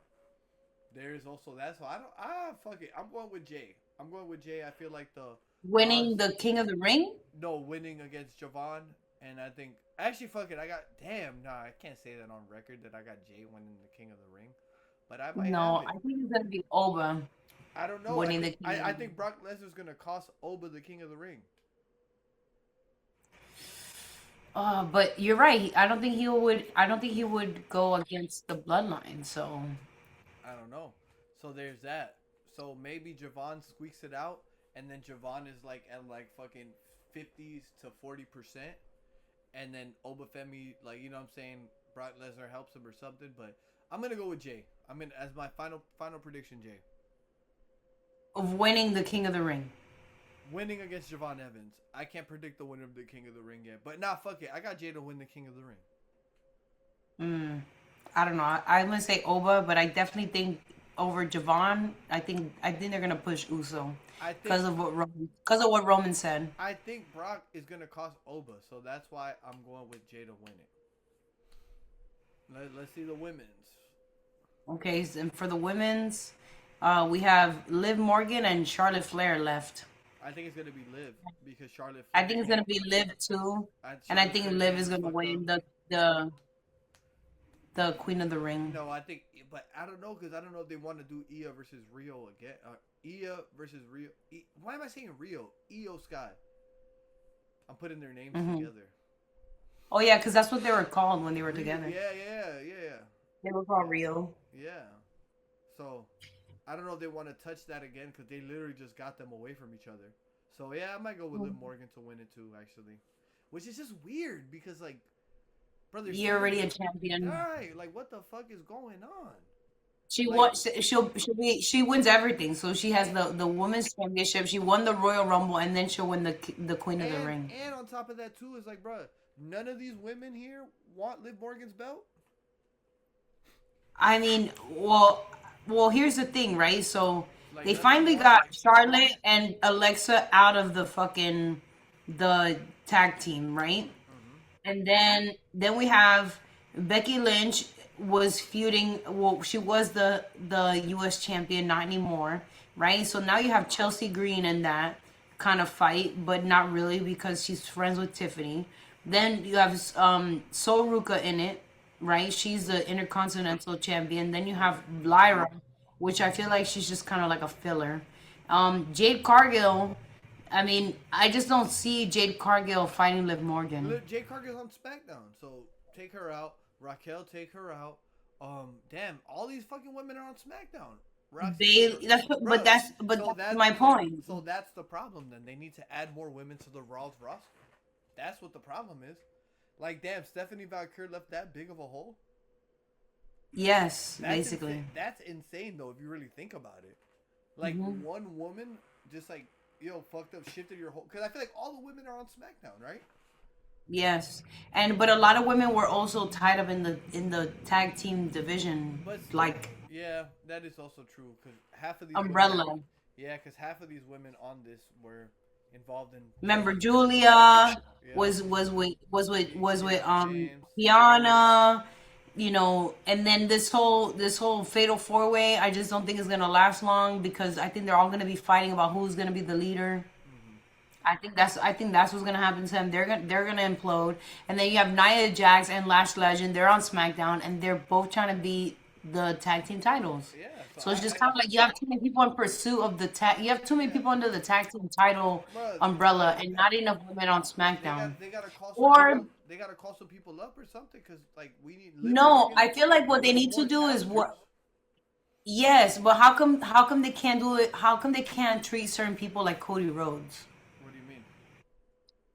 There's also that. So I don't fuck it. I'm going with Jay. I'm going with Jay. I feel like the odds Winning the King of the Ring? no winning against Javon, and I think actually fuck it. I got damn. Nah, I can't say that on record that I got Jay winning the King of the Ring, but I might have No, it. I think it's gonna be Oba I don't know. winning the King of I the think Ring. Brock Lesnar's gonna cost Oba the King of the Ring. But you're right. I don't think he would. I don't think he would go against the bloodline. So I don't know. So there's that. So maybe Javon squeaks it out, and then Javon is like at like fucking 50s to 40%, and then Obafemi, like you know what I'm saying, Brock Lesnar helps him or something. But I'm gonna go with Jay. I'm in as my final prediction. Jay of winning the King of the Ring. winning against Javon Evans. I can't predict the winner of the King of the Ring yet, but nah, fuck it. I got Jay to win the King of the Ring. Mm, I don't know. I'm gonna say Oba, but I definitely think over Javon. I think they're gonna push Uso I think because of what Roman said. I think Brock is gonna cost Oba, so that's why I'm going with Jay to win it. Let's see the women's. Okay, and for the women's, we have Liv Morgan and Charlotte Flair left. I think it's gonna be Liv because Charlotte I Flair think it's can't. gonna be Liv too, and I Charlotte think Flair's Liv name is is gonna fucked up. win the Queen of the Ring. No, I think, but I don't know because I don't know if they want to do Io versus Rio again. Io versus Rio. Why am I saying Rio? Io Sky. I'm putting their names Hmm. together. Oh yeah, because that's what they were called when they were Rio, together. yeah, They were called Rio. yeah. So I don't know if they want to touch that again because they literally just got them away from each other. So yeah, I might go with Liv Morgan to win it too, actually. Which is just weird because like, brother, You're already a champion. right? Like, what the fuck is going on? She Like, won. She wins everything. So she has the women's championship. She won the Royal Rumble, and then she'll win the Queen of the Ring. and on top of that too is like, bro, none of these women here want Liv Morgan's belt. I mean, here's the thing, right? So Like they none of them finally want it. got Charlotte and Alexa out of the tag team, right? Mm-hmm. And then we have Becky Lynch was feuding. Well, she was the U.S. champion, not anymore, right? So now you have Chelsea Green in that kind of fight, but not really because she's friends with Tiffany. Then you have Sol Ruka in it, right? She's the Intercontinental champion. Then you have Lyra, which I feel like she's just kind of like a filler. Jade Cargill. I mean, I just don't see Jade Cargill fighting Liv Morgan. Jay Cargill's on SmackDown, so take her out. Raquel, take her out. Damn, all these fucking women are on SmackDown. Bailey, Bro, but so that's my point. that's the problem. Then they need to add more women to the Raw's roster. That's what the problem is. Like, damn, Stephanie Valkyrie left that big of a hole. Yes, That's basically. insane. That's insane, though, if you really think about it. Like, one woman just like fucked up, shifted your whole. Because I feel like all the women are on SmackDown, right? Yes, and but a lot of women were also tied up in the tag team division, But still, like yeah, that is also true. Because half of these women, Umbrella. yeah, because half of these women on this were involved in Remember wrestling. Julia Yeah, was with Lacey James. Kiana, and then this whole fatal four way. I just don't think it's gonna last long because I think they're all gonna be fighting about who's gonna be the leader. Hmm. I think that's what's gonna happen to them. They're gonna implode, and then you have Nia Jax and Lash Legend. They're on SmackDown, and they're both trying to beat the tag team titles. Yeah, so So it's just kind of like you have too many people in pursuit of the tag. You have too many yeah, people under the tag team title bro, umbrella, and not enough women on they SmackDown. got they gotta call some Or people. They gotta call some people up or something. Because like we need Liv no, Morgan I feel like what they needs need to more do is challengers. what. Yes, but how come they can't do it? How come they can't treat certain people like Cody Rhodes? What do you mean?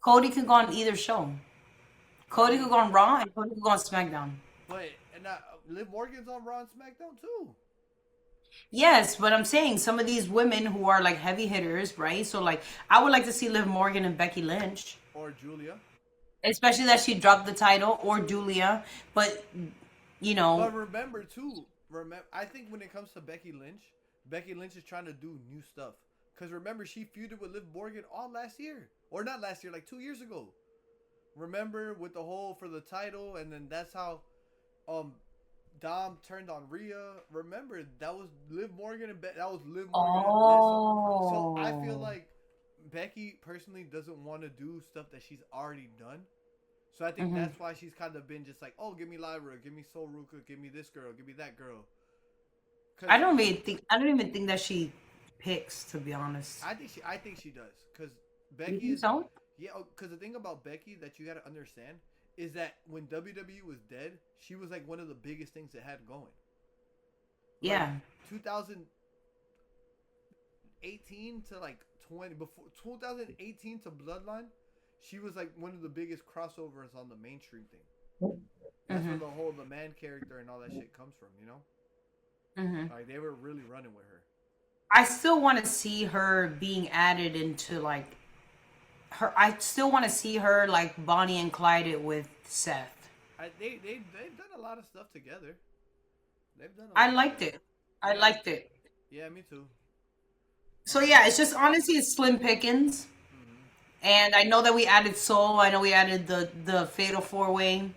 Cody could go on either show. I Cody mean, could go on Raw and Cody could go on SmackDown. but Liv Morgan's on Raw and SmackDown too. Yes, but I'm saying some of these women who are like heavy hitters, right? So like I would like to see Liv Morgan and Becky Lynch, Or Julia. especially that she dropped the title, or Julia. But you know, But remember too, I think when it comes to Becky Lynch is trying to do new stuff. Cause remember she feuded with Liv Morgan all last year, or not last year, like 2 years ago. Remember with the whole for the title, and then that's how um Dom turned on Rhea. Remember that was Liv Morgan that was Liv Morgan and this. So I feel oh, like Becky personally doesn't want to do stuff that she's already done. So I think hmm that's why she's kind of been just like, oh, give me Lyra, give me Soul Ruka, give me this girl, give me that girl. Cause I don't even think that she picks, to be honest. I think she does. Cause You Becky think is, so? yeah. Cause the thing about Becky that you got to understand is that when WWE was dead, she was like one of the biggest things it had going. Like Yeah. 2018 to like 20 before 2018 to Bloodline, she was like one of the biggest crossovers on the mainstream thing. That's where hmm the man character and all that shit comes from, you know? hmm Like they were really running with her. I still want to see her being added into like her. I still want to see her like Bonnie and Clyde it with Seth. They've done a lot of stuff together. They've done a I lot. liked it. I Yeah, liked it. yeah, me too. So yeah, it's just honestly it's slim pickings. Hmm. And I know that we added Soul. I know we added the Fatal Four Way.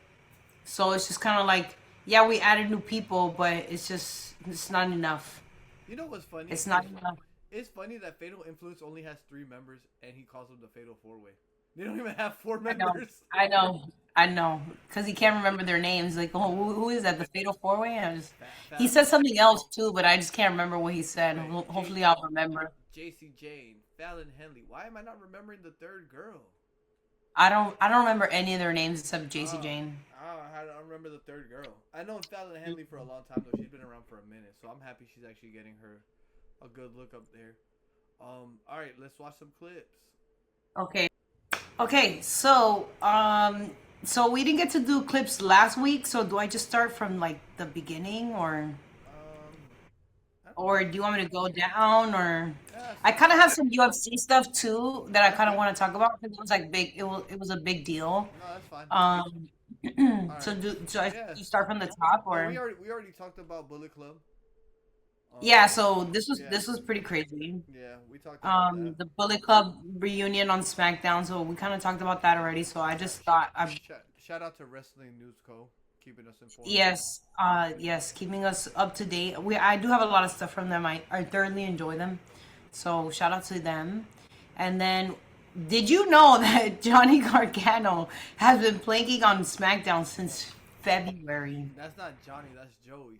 So it's just kind of like, yeah, we added new people, but it's not enough. You know what's funny? It's not enough. It's funny that Fatal Influence only has 3 members, and he calls them the Fatal Four Way. They don't even have four I know. members. I know. I know. Because he can't remember their names. Like, oh, who is that? The Fatal Four Way? He Fat, said something else too, but I just can't remember what he said. wait, Hopefully, I'll remember. JC Jane, Fallon Henley. Why am I not remembering the third girl? I don't remember any of their names except JC Oh, Jane. I don't remember the third girl. I know Fallon Henley for a long time though. She's been around for a minute, so I'm happy she's actually getting her a good look up there. All right, let's watch some clips. Okay. Okay. So we didn't get to do clips last week. So do I just start from like the beginning, or Um, I don't or know. do you want me to go down, or Yeah, I start. kind of have some UFC stuff too that I That's kind of good. want to talk about because it was like big. It was a big deal. No, that's fine. Um, All so right. do I Yeah. you start from the top, Well, or we already talked about Bullet Club. yeah? Um, So this was yeah, this was pretty crazy. yeah, we talked about that. The Bullet Club reunion on SmackDown. So we kind of talked about that already. So I Shout, just thought I shout out to Wrestling News Co. keeping us informed. Yes, yes, keeping us up to date. I do have a lot of stuff from them. I thoroughly enjoy them. So shout out to them. And then, did you know that Johnny Gargano has been planking on SmackDown since February? That's not Johnny. That's Joey.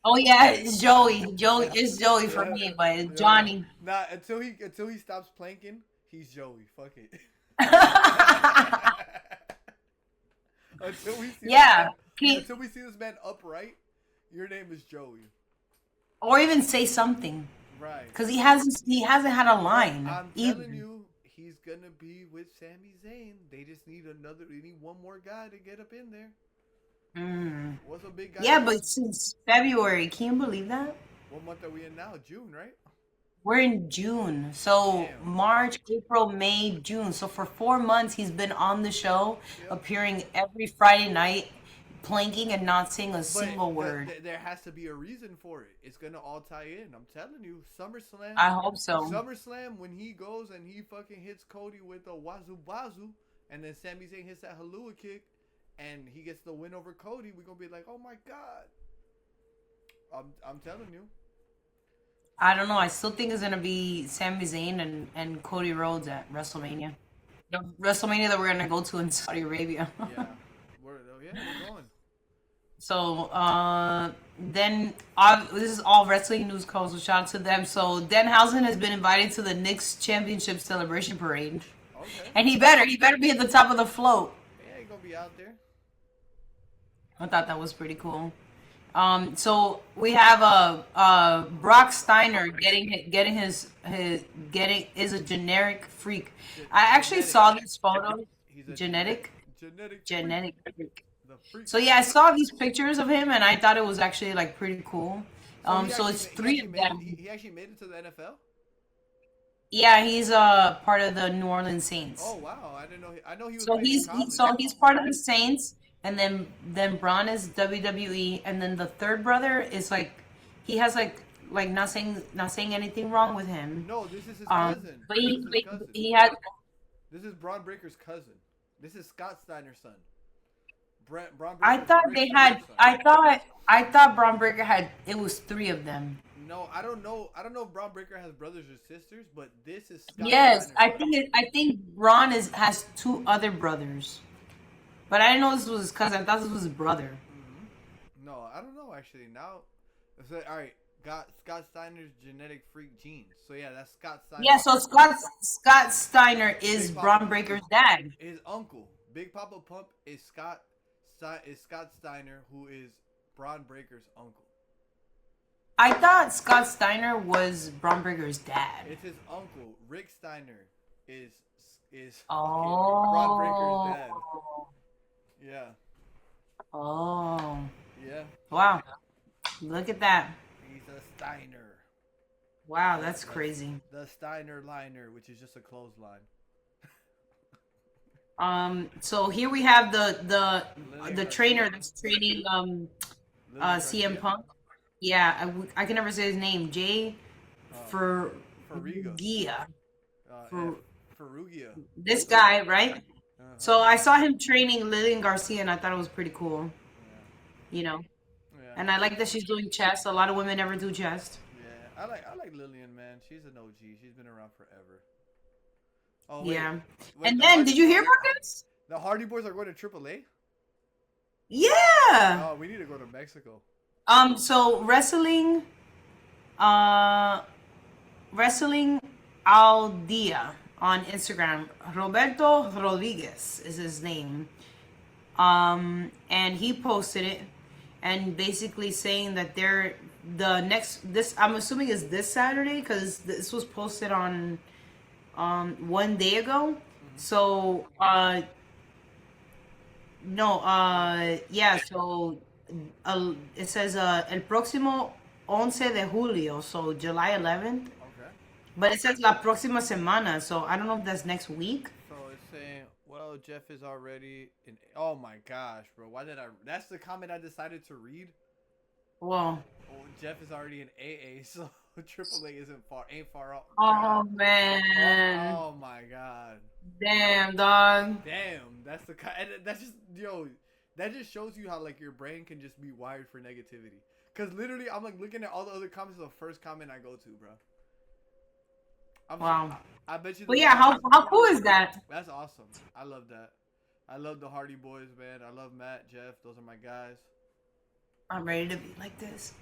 Oh yeah, it's Joey. Joey it's Joey for me, but it's Yo, Johnny. nah. Until he stops planking, he's Joey. Fuck it. until we see this Yeah, man, he, until we see this man upright, your name is Joey. or even say something, Right. because he hasn't had a But line I'm either. telling you, he's gonna be with Sami Zayn. They just need another. They need one more guy to get up in there. Mm. What's a big guy? Yeah, but since February, can you believe that? What month are we in now? June, right? We're in June. So Damn. March, April, May, June. So for 4 months, he's been on the show, Yep. appearing every Friday night, planking and not saying a But single word. there has to be a reason for it. It's gonna all tie in. I'm telling you, SummerSlam. I hope so. SummerSlam when he goes and he fucking hits Cody with a wazoo wazoo, and then Sami Zayn hits that Halua kick, and he gets the win over Cody. We're gonna be like, oh my god. I'm telling you. I don't know. I still think it's gonna be Sami Zayn and Cody Rhodes at WrestleMania. The WrestleMania that we're gonna go to in Saudi Arabia. Yeah, we're going. So then this is all wrestling news calls. So shout out to them. So Denhausen has been invited to the Knicks championship celebration parade, Okay. and he better be at the top of the float. Yeah, he gonna be out there. I thought that was pretty cool. So we have Brock Steiner getting his getting is a generic freak. I actually Genetic. saw these photos. He's a Genetic, genetic genetic freak. The freak. So yeah, I saw these pictures of him, and I thought it was actually like pretty cool. He So actually it's he three actually of made it, them. he actually made it to the NFL. Yeah, he's part of the New Orleans Saints. Oh wow, I didn't know. I know he was So playing in college. he's part of the Saints, and then Braun is WWE, and then the third brother is like he has like not saying anything wrong with him. No, this is his cousin. But This he is his but cousin. he had This is Braun Breaker's cousin. This is Scott Steiner's son. Braun I Breaker's thought Rick they had Steiner's son. I thought Braun Breaker had it was three of them. No, I don't know. I don't know if Braun Breaker has brothers or sisters, but this is Scott Yes, Steiner's I son. think I think Braun has two other brothers, but I didn't know this was his cousin. I thought this was his brother. No, I don't know actually. Now, so, all right, got Scott Steiner's genetic freak genes. So yeah, that's Scott Steiner. Yeah, so Scott Steiner is Big Braun Papa. Breaker's dad. His uncle, Big Papa Pump, is Scott Steiner, who is Braun Breaker's uncle. I thought Scott Steiner was Braun Breaker's dad. It's his uncle. Rick Steiner is fucking Braun Breaker's dad. Oh. Yeah, Oh. yeah. Wow. Look at that. He's a Steiner. Wow, that's crazy. The Steiner liner, which is just a clothesline. So here we have the Lillian trainer Garcia. that's training Lillian CM Garcia. Punk. Yeah, I can never say his name. Jay Ferriga. Ferrugia. F. Ferrugia. This guy, right? Uh-huh. So I saw him training Lillian Garcia, and I thought it was pretty cool. You know, Yeah. and I like that she's doing chest. A lot of women never do chest. Yeah. I like Lillian, man. She's an OG. She's been around forever. Oh wait. Yeah. Wait, And the then, Hardy did you hear Boys- about this? The Hardy Boys are going to AAA? Yeah. Oh, we need to go to Mexico. So wrestling al dia on Instagram. Roberto Rodriguez is his name. And he posted it and basically saying that they're this I'm assuming is this Saturday because this was posted on 1 day ago. So yeah, so it says el próximo 11 de julio, so July 11th. Okay. But it says la próxima semana, so I don't know if that's next week. So it's saying, well, Jeff is already in. Oh my gosh, bro. Why did I? That's the comment I decided to read. Well, Oh, Jeff is already in AA, so AAA ain't far off. oh man, Oh my god. damn dog. Damn, that's the that's just That just shows you how like your brain can just be wired for negativity. Cause literally, I'm like looking at all the other comments. The first comment I go to, bro. Wow. I bet you. But yeah, how cool is that? That's awesome. I love that. I love the Hardy Boys, man. I love Matt, Jeff. Those are my guys. I'm ready to be like this.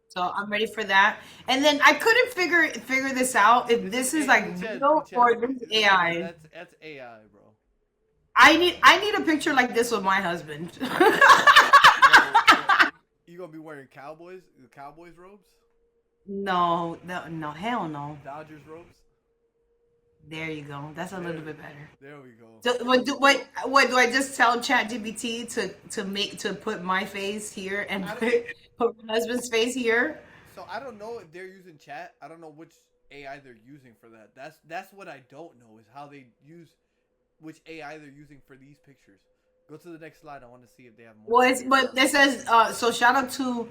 So I'm ready for that. And then I couldn't figure this out if this is like real or this is AI. That's AI, bro. I need a picture like this with my husband. You gonna be wearing Cowboys robes? No, no, hell no. Dodgers robes? There you go. That's a little bit better. There we go. So what do I just tell ChatGPT to put my face here and put my husband's face here? So I don't know if they're using chat. I don't know which AI they're using for that. That's what I don't know is how they use which AI they're using for these pictures. Go to the next slide. I want to see if they have more. Well, but this says so. Shout out to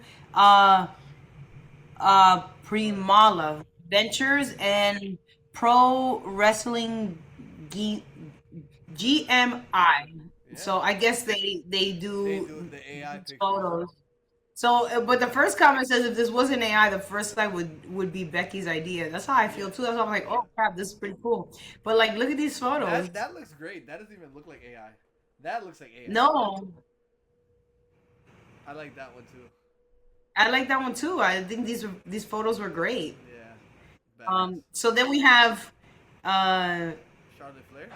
Primala Ventures and Pro Wrestling GMI. Yeah. So I guess they They do do the AI pictures. photos. So, but the first comment says if this wasn't AI, the first slide would be Becky's idea. That's how I feel too. That's why I'm like, oh crap, this is pretty cool. But like, look at these photos. That looks great. That doesn't even look like AI. That looks like AI. No, I like that one too. I like that one too. I think these photos were great. Yeah. Badass. So then we have uh Charlotte Flair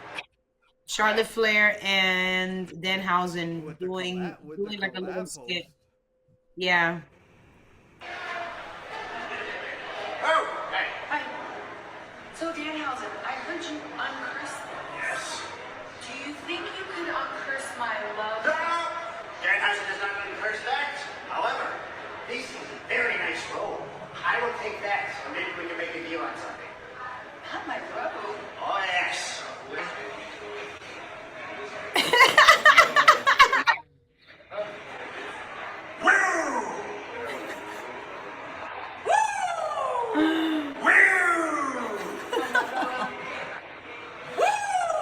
Charlotte Flair and Danhausen with the doing like a little collab skit. post. Yeah. Oh, hey. Hi. So Danhausen, I heard you uncurse them. Yes. Do you think you could uncurse my love? No! Danhausen does not curse that. However, this is a very nice roll. I will take that, and maybe we can make a deal on something. Not my robe. Oh, yes.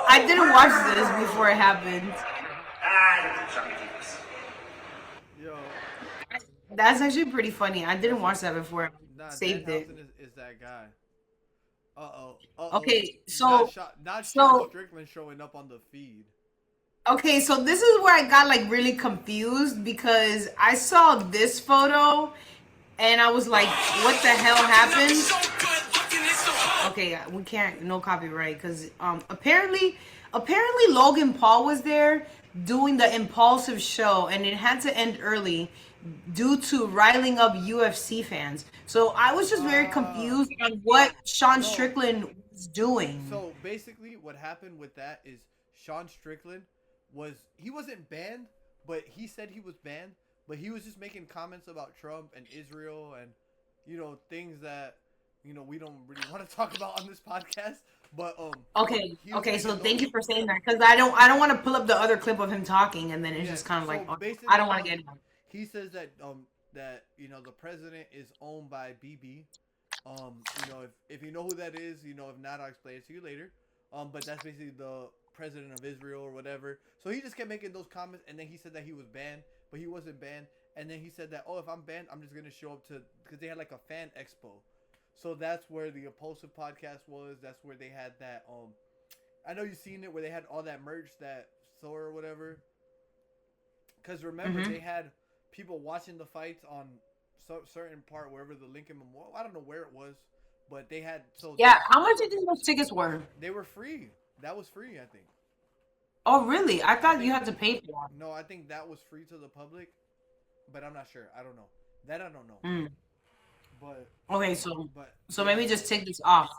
I didn't watch this before it happened. Yo, That's actually pretty funny. I didn't watch that before. nah, Saved it. Danhausen is that guy. Uh-oh. Okay, so not so Sean Strickland showing up on the feed. okay, so this is where I got like really confused because I saw this photo and I was like, what the hell happened? Okay, we can't, no copyright because apparently Logan Paul was there doing the impulsive show and it had to end early due to riling up UFC fans. So I was just very confused on what Sean No. Strickland was doing. So basically, what happened with that is Sean Strickland he wasn't banned, but he said he was banned, but he was just making comments about Trump and Israel and things that we don't really want to talk about on this podcast. But Okay, he was okay, so making thank you those- for saying that because I don't want to pull up the other clip of him talking and then it's Yeah, just kind of like so oh, basically, I don't want to get He says that the president is owned by BB. If you know who that is, if not, I'll explain it to you later. But that's basically the president of Israel or whatever. So he just kept making those comments, and then he said that he was banned, but he wasn't banned. And then he said that, oh, if I'm banned, I'm just gonna show up because they had like a fan expo. So that's where the Impulsive podcast was. That's where they had that. I know you've seen it where they had all that merch, that Thor or whatever. Because remember, they had people watching the fights on certain part wherever the Lincoln Memorial. I don't know where it was, but they had Yeah, how much did those tickets were? They were free. That was free, I think. Oh, really? I thought you had to pay for them. No, I think that was free to the public, but I'm not sure. I don't know. That I don't know. Mm. But Okay, so yeah. maybe just take this off.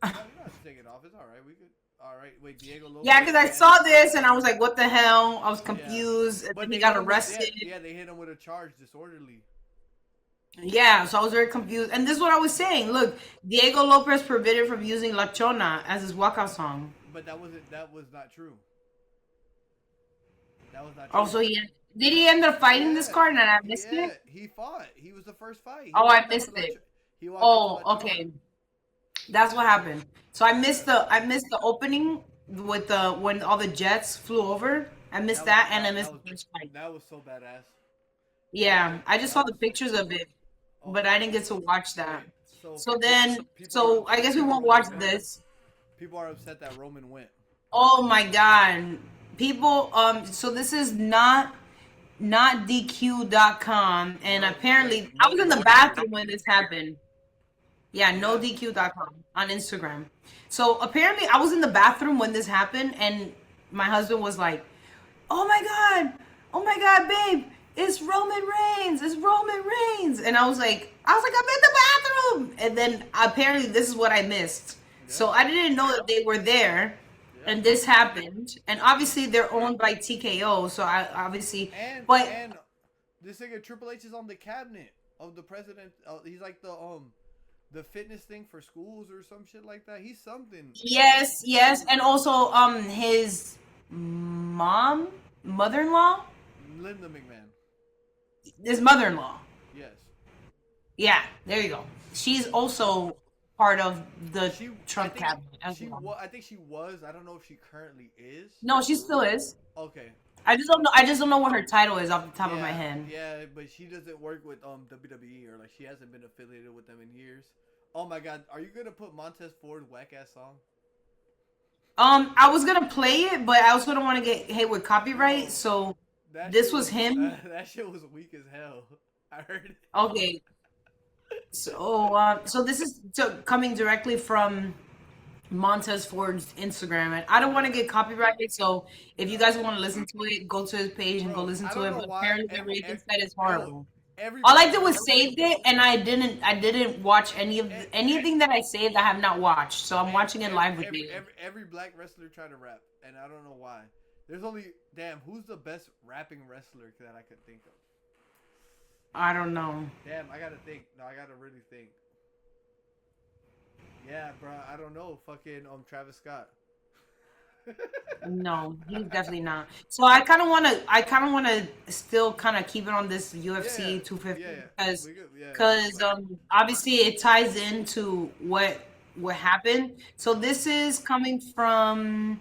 No, you don't have to take it off. It's all right. We could. All right. Wait, Diego Lopez. Yeah, because I saw this and I was like, what the hell? I was confused. And But then he they got hit him with- arrested. Yeah, they hit him with a charge, disorderly. Yeah, so I was very confused. And this is what I was saying. Look, Diego Lopez prohibited from using La Chona as his walkout song. But that was not true. That was not true. Oh, so did he end up fighting this card and I missed Yeah, it? he fought. He was the first fight. He Oh, I walked out missed with it. He walked out Oh, with a charge. okay. That's what happened. So I missed the opening with the when all the jets flew over. I missed that, and I missed the first fight. That was so badass. Yeah, I just saw That the was so pictures cool. of it, Oh but my I god. didn't get to watch that. Wait, so So then, people are so I guess upset we that won't watch Roman went. this. People are upset that Roman went. Oh my god. People, so this is not DQ.com, and No, wait, apparently I no, was in the no DQ. bathroom when this happened. Yeah, no Yeah. DQ.com on Instagram. So apparently I was in the bathroom when this happened, and my husband was like, oh my god, babe, it's Roman Reigns, it's Roman Reigns. And I was like, I'm in the bathroom. And then apparently this is what I missed. Yeah. So I didn't know that they were there, Yeah. and this happened. And obviously they're owned by TKO, so I obviously, And but and this nigga Triple H is on the cabinet of the president. He's like the fitness thing for schools or some shit like that. He's something. yes, yes, and also his mother-in-law, Linda McMahon. his mother-in-law. Yes. Yeah, there you go. She's also part of the She. Trump cabinet as She. well. I think she was. I don't know if she currently is. No, she still is. Okay. I just don't know. I just don't know what her title is off the top of my Yeah, head. yeah, but she doesn't work with WWE, or like she hasn't been affiliated with them in years. Oh my god, are you gonna put Montez Ford's whack ass song? I was gonna play it, but I also don't want to get hit with copyright. No. So That this shit was him. That shit was weak as hell. I heard it. Okay. So this is coming directly from Montez Ford's Instagram, and I don't want to get copyrighted. So if you guys want to listen to it, go to his page and go Bro, listen I to don't it. know But why. apparently the rating said it's horrible. Every All I did was saved it, and I didn't watch anything that I saved. I have not watched, so I'm watching it live with you. every black wrestler tried to rap, and I don't know why. There's only who's the best rapping wrestler that I could think of? I don't know. Damn, I gotta think. No, I gotta really think. Yeah, bro, I don't know. Fucking Travis Scott. No, he's definitely not. So I kind of want to still kind of keep it on this UFC Yeah, 250 yeah, because we could, yeah, because obviously it ties into what happened. So this is coming from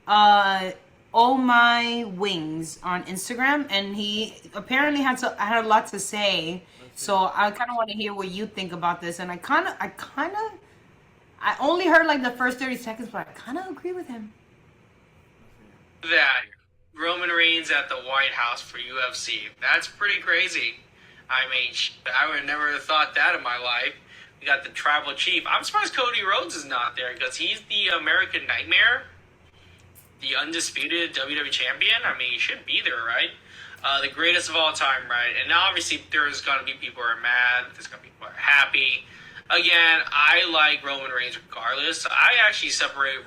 uh Oh My Wings on Instagram, and he apparently had a lot to say. let's see. So I kind of want to hear what you think about this, and I only heard like the first 30 seconds, but I kind of agree with him. That Roman Reigns at the White House for UFC. That's pretty crazy. I mean, I would have never thought that in my life. We got the tribal chief. I'm surprised Cody Rhodes is not there because he's the American Nightmare, the undisputed WWE champion. I mean, he should be there, right? The greatest of all time, right? And now, obviously, there's going to be people who are mad. There's going to be people who are happy. Again, I like Roman Reigns regardless. I actually separate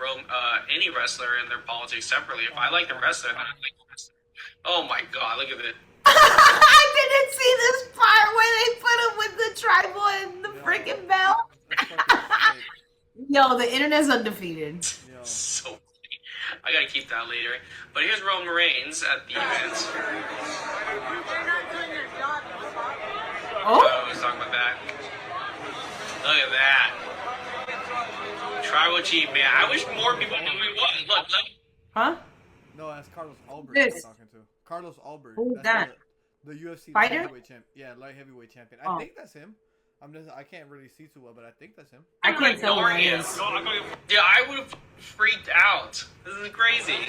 any wrestler and their politics separately. If I like the wrestler, then I like the wrestler. Oh my god, look at it. I didn't see this part where they put him with the tribal and the freaking belt. That's fucking sick. Yo, the internet's undefeated. Yo. So funny. I gotta keep that later. But here's Roman Reigns at the event. Oh, I was talking about that. Look at that. Tribal chief, man. I wish more people knew who he was. Look. huh? No, that's Carlos Albert This. I'm talking to. Carlos Albert. Who's That's that? The UFC Fighter? light heavyweight champ. Yeah, light heavyweight champion. I Oh. think that's him. I can't really see too well, but I think that's him. I can't tell what it is. Yeah, I would have freaked out. This is crazy.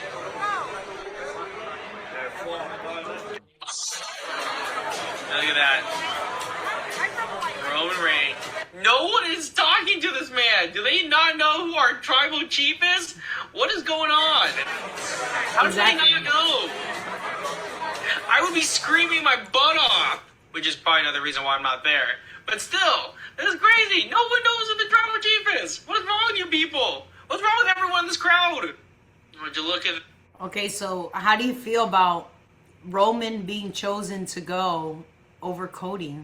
Look at that. Roman Reigns. No one is talking to this man. Do they not know who our tribal chief is? What is going on? How do they Exactly. not know? I would be screaming my butt off, which is probably another reason why I'm not there. But still, this is crazy. No one knows who the tribal chief is. What is wrong with you people? What's wrong with everyone in this crowd? Would you look at Okay, so how do you feel about Roman being chosen to go over Cody?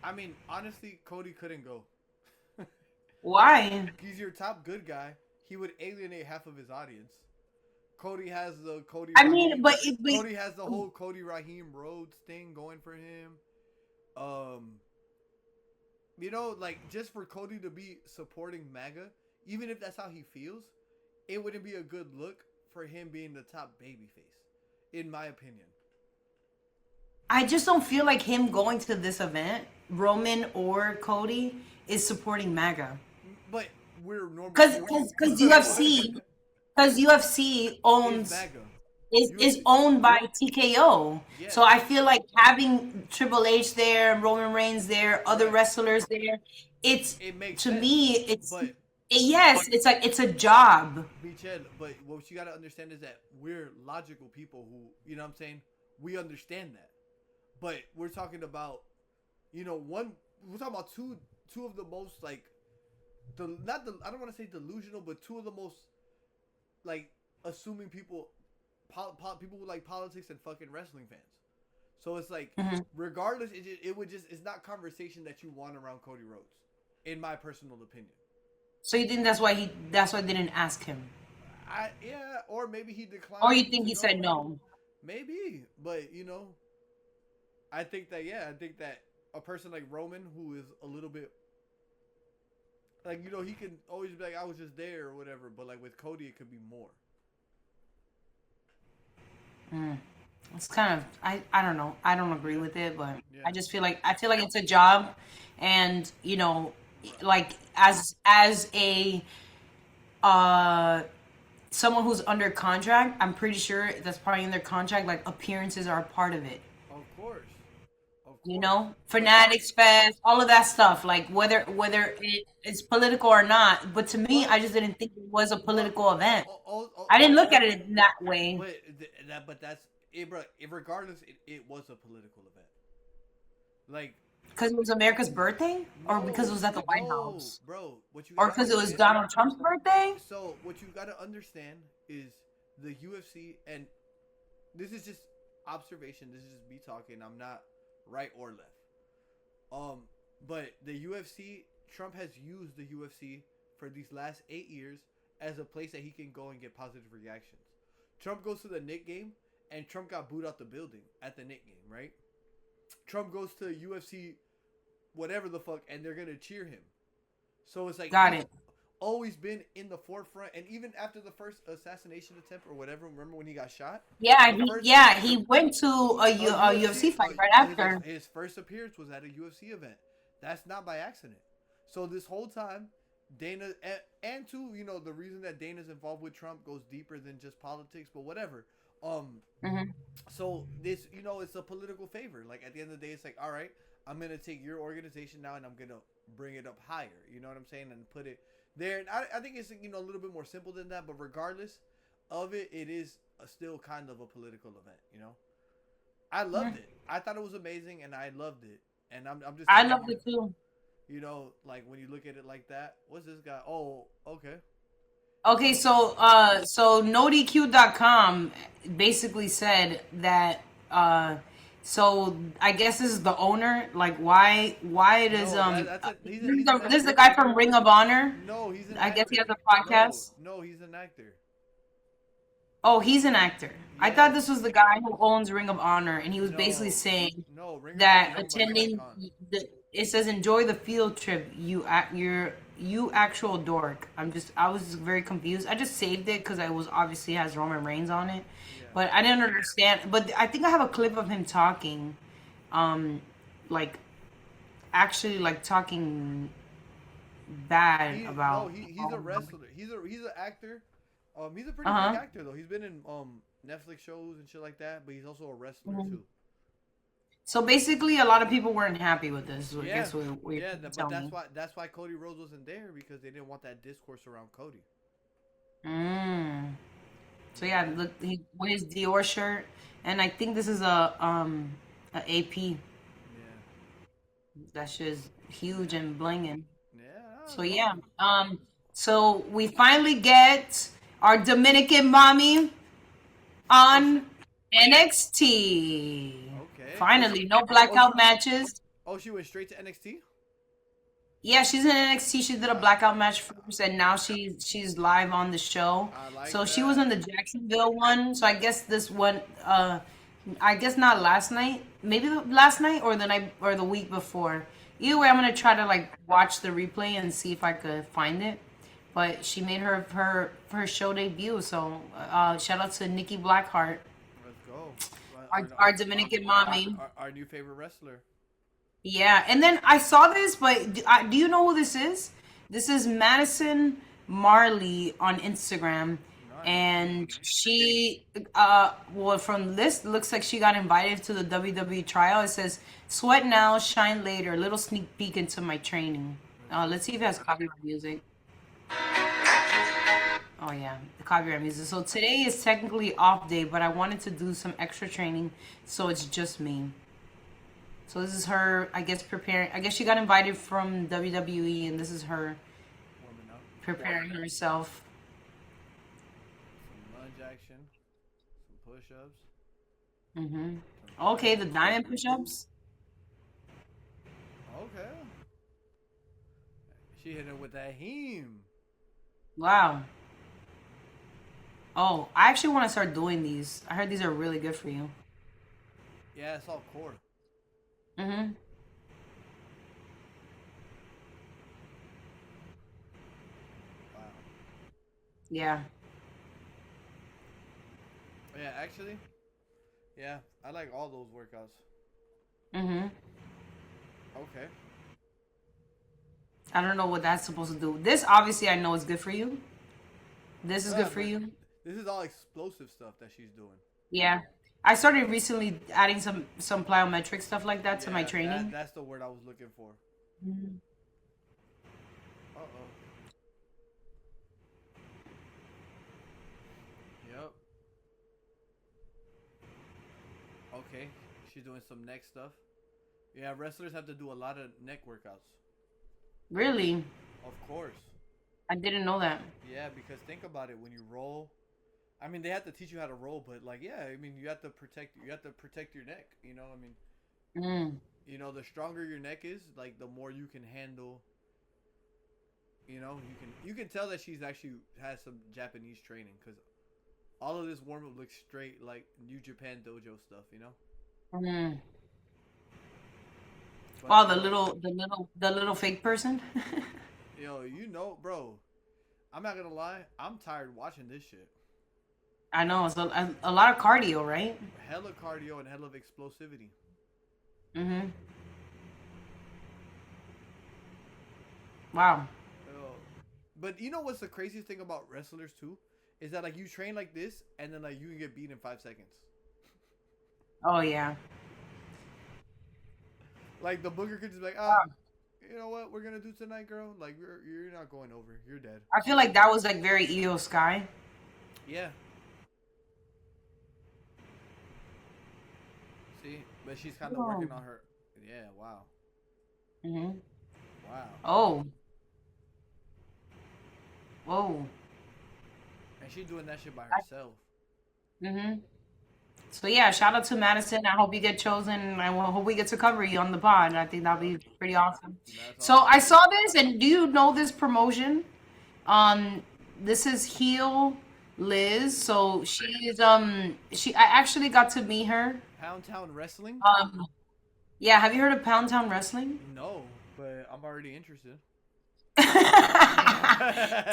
I mean, honestly, Cody couldn't go. Why? He's your top good guy. He would alienate half of his audience. Cody has the Cody. I mean, but Cody has the whole Cody Raheem Rhodes thing going for him. You know, like just for Cody to be supporting MAGA, even if that's how he feels, it wouldn't be a good look for him being the top babyface, in my opinion. I just don't feel like him going to this event, Roman or Cody, is supporting MAGA. But we're normal. Because UFC Is owns MAGA. is owned by TKO. Yeah. So I feel like having Triple H there, Roman Reigns there, other Right. wrestlers there, It makes to sense. me it's But yes, it's like it's a job. Michelle, but what you got to understand is that we're logical people who, you know what I'm saying? We understand that. But we're talking about, we're talking about two of the most, like, I don't want to say delusional, but two of the most, like, assuming people, people who like politics and fucking wrestling fans. So it's like, regardless, it's not conversation that you want around Cody Rhodes, in my personal opinion. So you think that's why I didn't ask him? Or maybe he declined. Or you think he said no? Maybe, but I think that a person like Roman, who is a little bit like, he can always be like, I was just there or whatever, but like with Cody, it could be more. It's kind of I don't know. I don't agree with it, but Yeah. I just feel like it's a job, and like as a someone who's under contract, I'm pretty sure that's probably in their contract. Like appearances are a part of it. Of course. Fanatics Fest, all of that stuff. Like whether it's political or not. But to me, I just didn't think it was a political event. I didn't look at it in that way. But that's it, bro. Regardless, it was a political event. Like, Because it was America's birthday, or because it was at the White House, bro. What you or gotta because it was understand- Donald Trump's birthday. So what you got to understand is the UFC, and this is just observation. This is just me talking. I'm not right or left. But the UFC, Trump has used the UFC for these last 8 years as a place that he can go and get positive reactions. Trump goes to the Knick game, and Trump got booed out the building at the Knick game, right? Trump goes to UFC, whatever the fuck, and they're gonna cheer him. So it's like, Got it. always been in the forefront, and even after the first assassination attempt or whatever, remember when he got shot? He went to a UFC fight right after. His first appearance was at a UFC event. That's not by accident. So this whole time, Dana, and too, the reason that Dana's involved with Trump goes deeper than just politics, but whatever. So this, it's a political favor. Like at the end of the day, it's like, all right, I'm gonna take your organization now and I'm gonna bring it up higher. You know what I'm saying? And put it there. And I think it's a little bit more simple than that. But regardless of it, it is still kind of a political event. I loved it. I thought it was amazing, and I loved it. And I'm just. I loved it too. Like when you look at it like that, what's this guy? Oh, okay. Okay, so NoDQ.com basically said that so I guess this is the owner. Like why does this is the guy from Ring of Honor? No, he's an I actor. guess he has a podcast. No, he's an actor. Oh, he's an actor. I Yeah. thought this was the guy who owns Ring of Honor, and he was No. basically saying No, Ring of that Honor, attending it says enjoy the field trip, you actual dork. I was just very confused. I just saved it because I was obviously has Roman Reigns on it, but I didn't understand. But I think I have a clip of him talking, like actually like talking bad about. He's a wrestler. He's an actor. He's a pretty big actor though. He's been in Netflix shows and shit like that, but he's also a wrestler too. So basically, a lot of people weren't happy with this. I guess But telling me. that's why Cody Rhodes wasn't there, because they didn't want that discourse around Cody. So yeah, look, he with his Dior shirt, and I think this is a AP. Yeah. That shit is huge and blinging. Yeah. So yeah, so we finally get our Dominican mommy on NXT. Okay. Finally, no blackout matches. Oh, she went straight to NXT? Yeah, she's in NXT. She did a blackout match first, and now she's live on the show. I like So she that. was in the Jacksonville one. So I guess this one, I guess not last night. Maybe last night or the night or the week before. Either way, I'm gonna try to like watch the replay and see if I could find it. but she made her show debut. So shout out to Nikki Blackheart, Let's go. our Dominican mommy. Our new favorite wrestler. Yeah, and then I saw this, but do you know who this is? This is Madison Marley on Instagram, and she, well, from this looks like she got invited to the WWE trial. It says, "Sweat now, shine later." Little sneak peek into my training. Let's see if it has copyright music. Oh yeah, the copyright music. So today is technically off day, but I wanted to do some extra training, so it's just me. So this is her, I guess, preparing. I guess she got invited from WWE, and this is her Warming up. preparing herself. Some lunge action. Some push-ups. Okay, the diamond push-ups. Okay. She hit it with that heme. Wow. Oh, I actually want to start doing these. I heard these are really good for you. Yeah, it's all core. Mm-hmm. Wow. Yeah. Yeah, actually, yeah, I like all those workouts. Mm-hmm. Okay. I don't know what that's supposed to do. This obviously I know is good for you. This is Yeah, good for but you. This is all explosive stuff that she's doing. Yeah. I started recently adding some plyometric stuff like that to my Yeah, training. that's the word I was looking for. Mhm. Uh-oh. Yep. Okay, she's doing some neck stuff. Yeah, wrestlers have to do a lot of neck workouts. Really? Of course. I didn't know that. Yeah, because think about it. When you roll, I mean, they have to teach you how to roll, but like, yeah, I mean, you have to protect your neck. You know, I mean, Mm. you know, the stronger your neck is, like, the more you can handle. You know, you can tell that she's actually has some Japanese training because all of this warm up looks straight like New Japan dojo stuff. You know. Mm. But, Oh, the little fake person. yo, you know, bro, I'm not gonna lie, I'm tired watching this shit. I know it's a lot of cardio, right? Hella cardio and hella of explosivity. Mm-hmm. Wow. Yo, but you know what's the craziest thing about wrestlers too? Is that like you train like this and then like you can get beat in 5 seconds. Oh yeah. Like the booker could just be like, you know what we're gonna do tonight, girl? Like you're not going over. You're dead. I feel like that was like very Io Sky. Yeah. See, but she's kind of working on her. Yeah. Wow. Mm-hmm. Wow. Oh. Whoa. And she's doing that shit by herself. Mm-hmm. So yeah, shout out to Madison. I hope you get chosen. I hope we get to cover you on the pod. I think that'll be pretty awesome. That's So awesome. I saw this, and do you know this promotion? This is Heel Liz. So she's I actually got to meet her. Pound Town Wrestling? Yeah, have you heard of Pound Town Wrestling? No, but I'm already interested.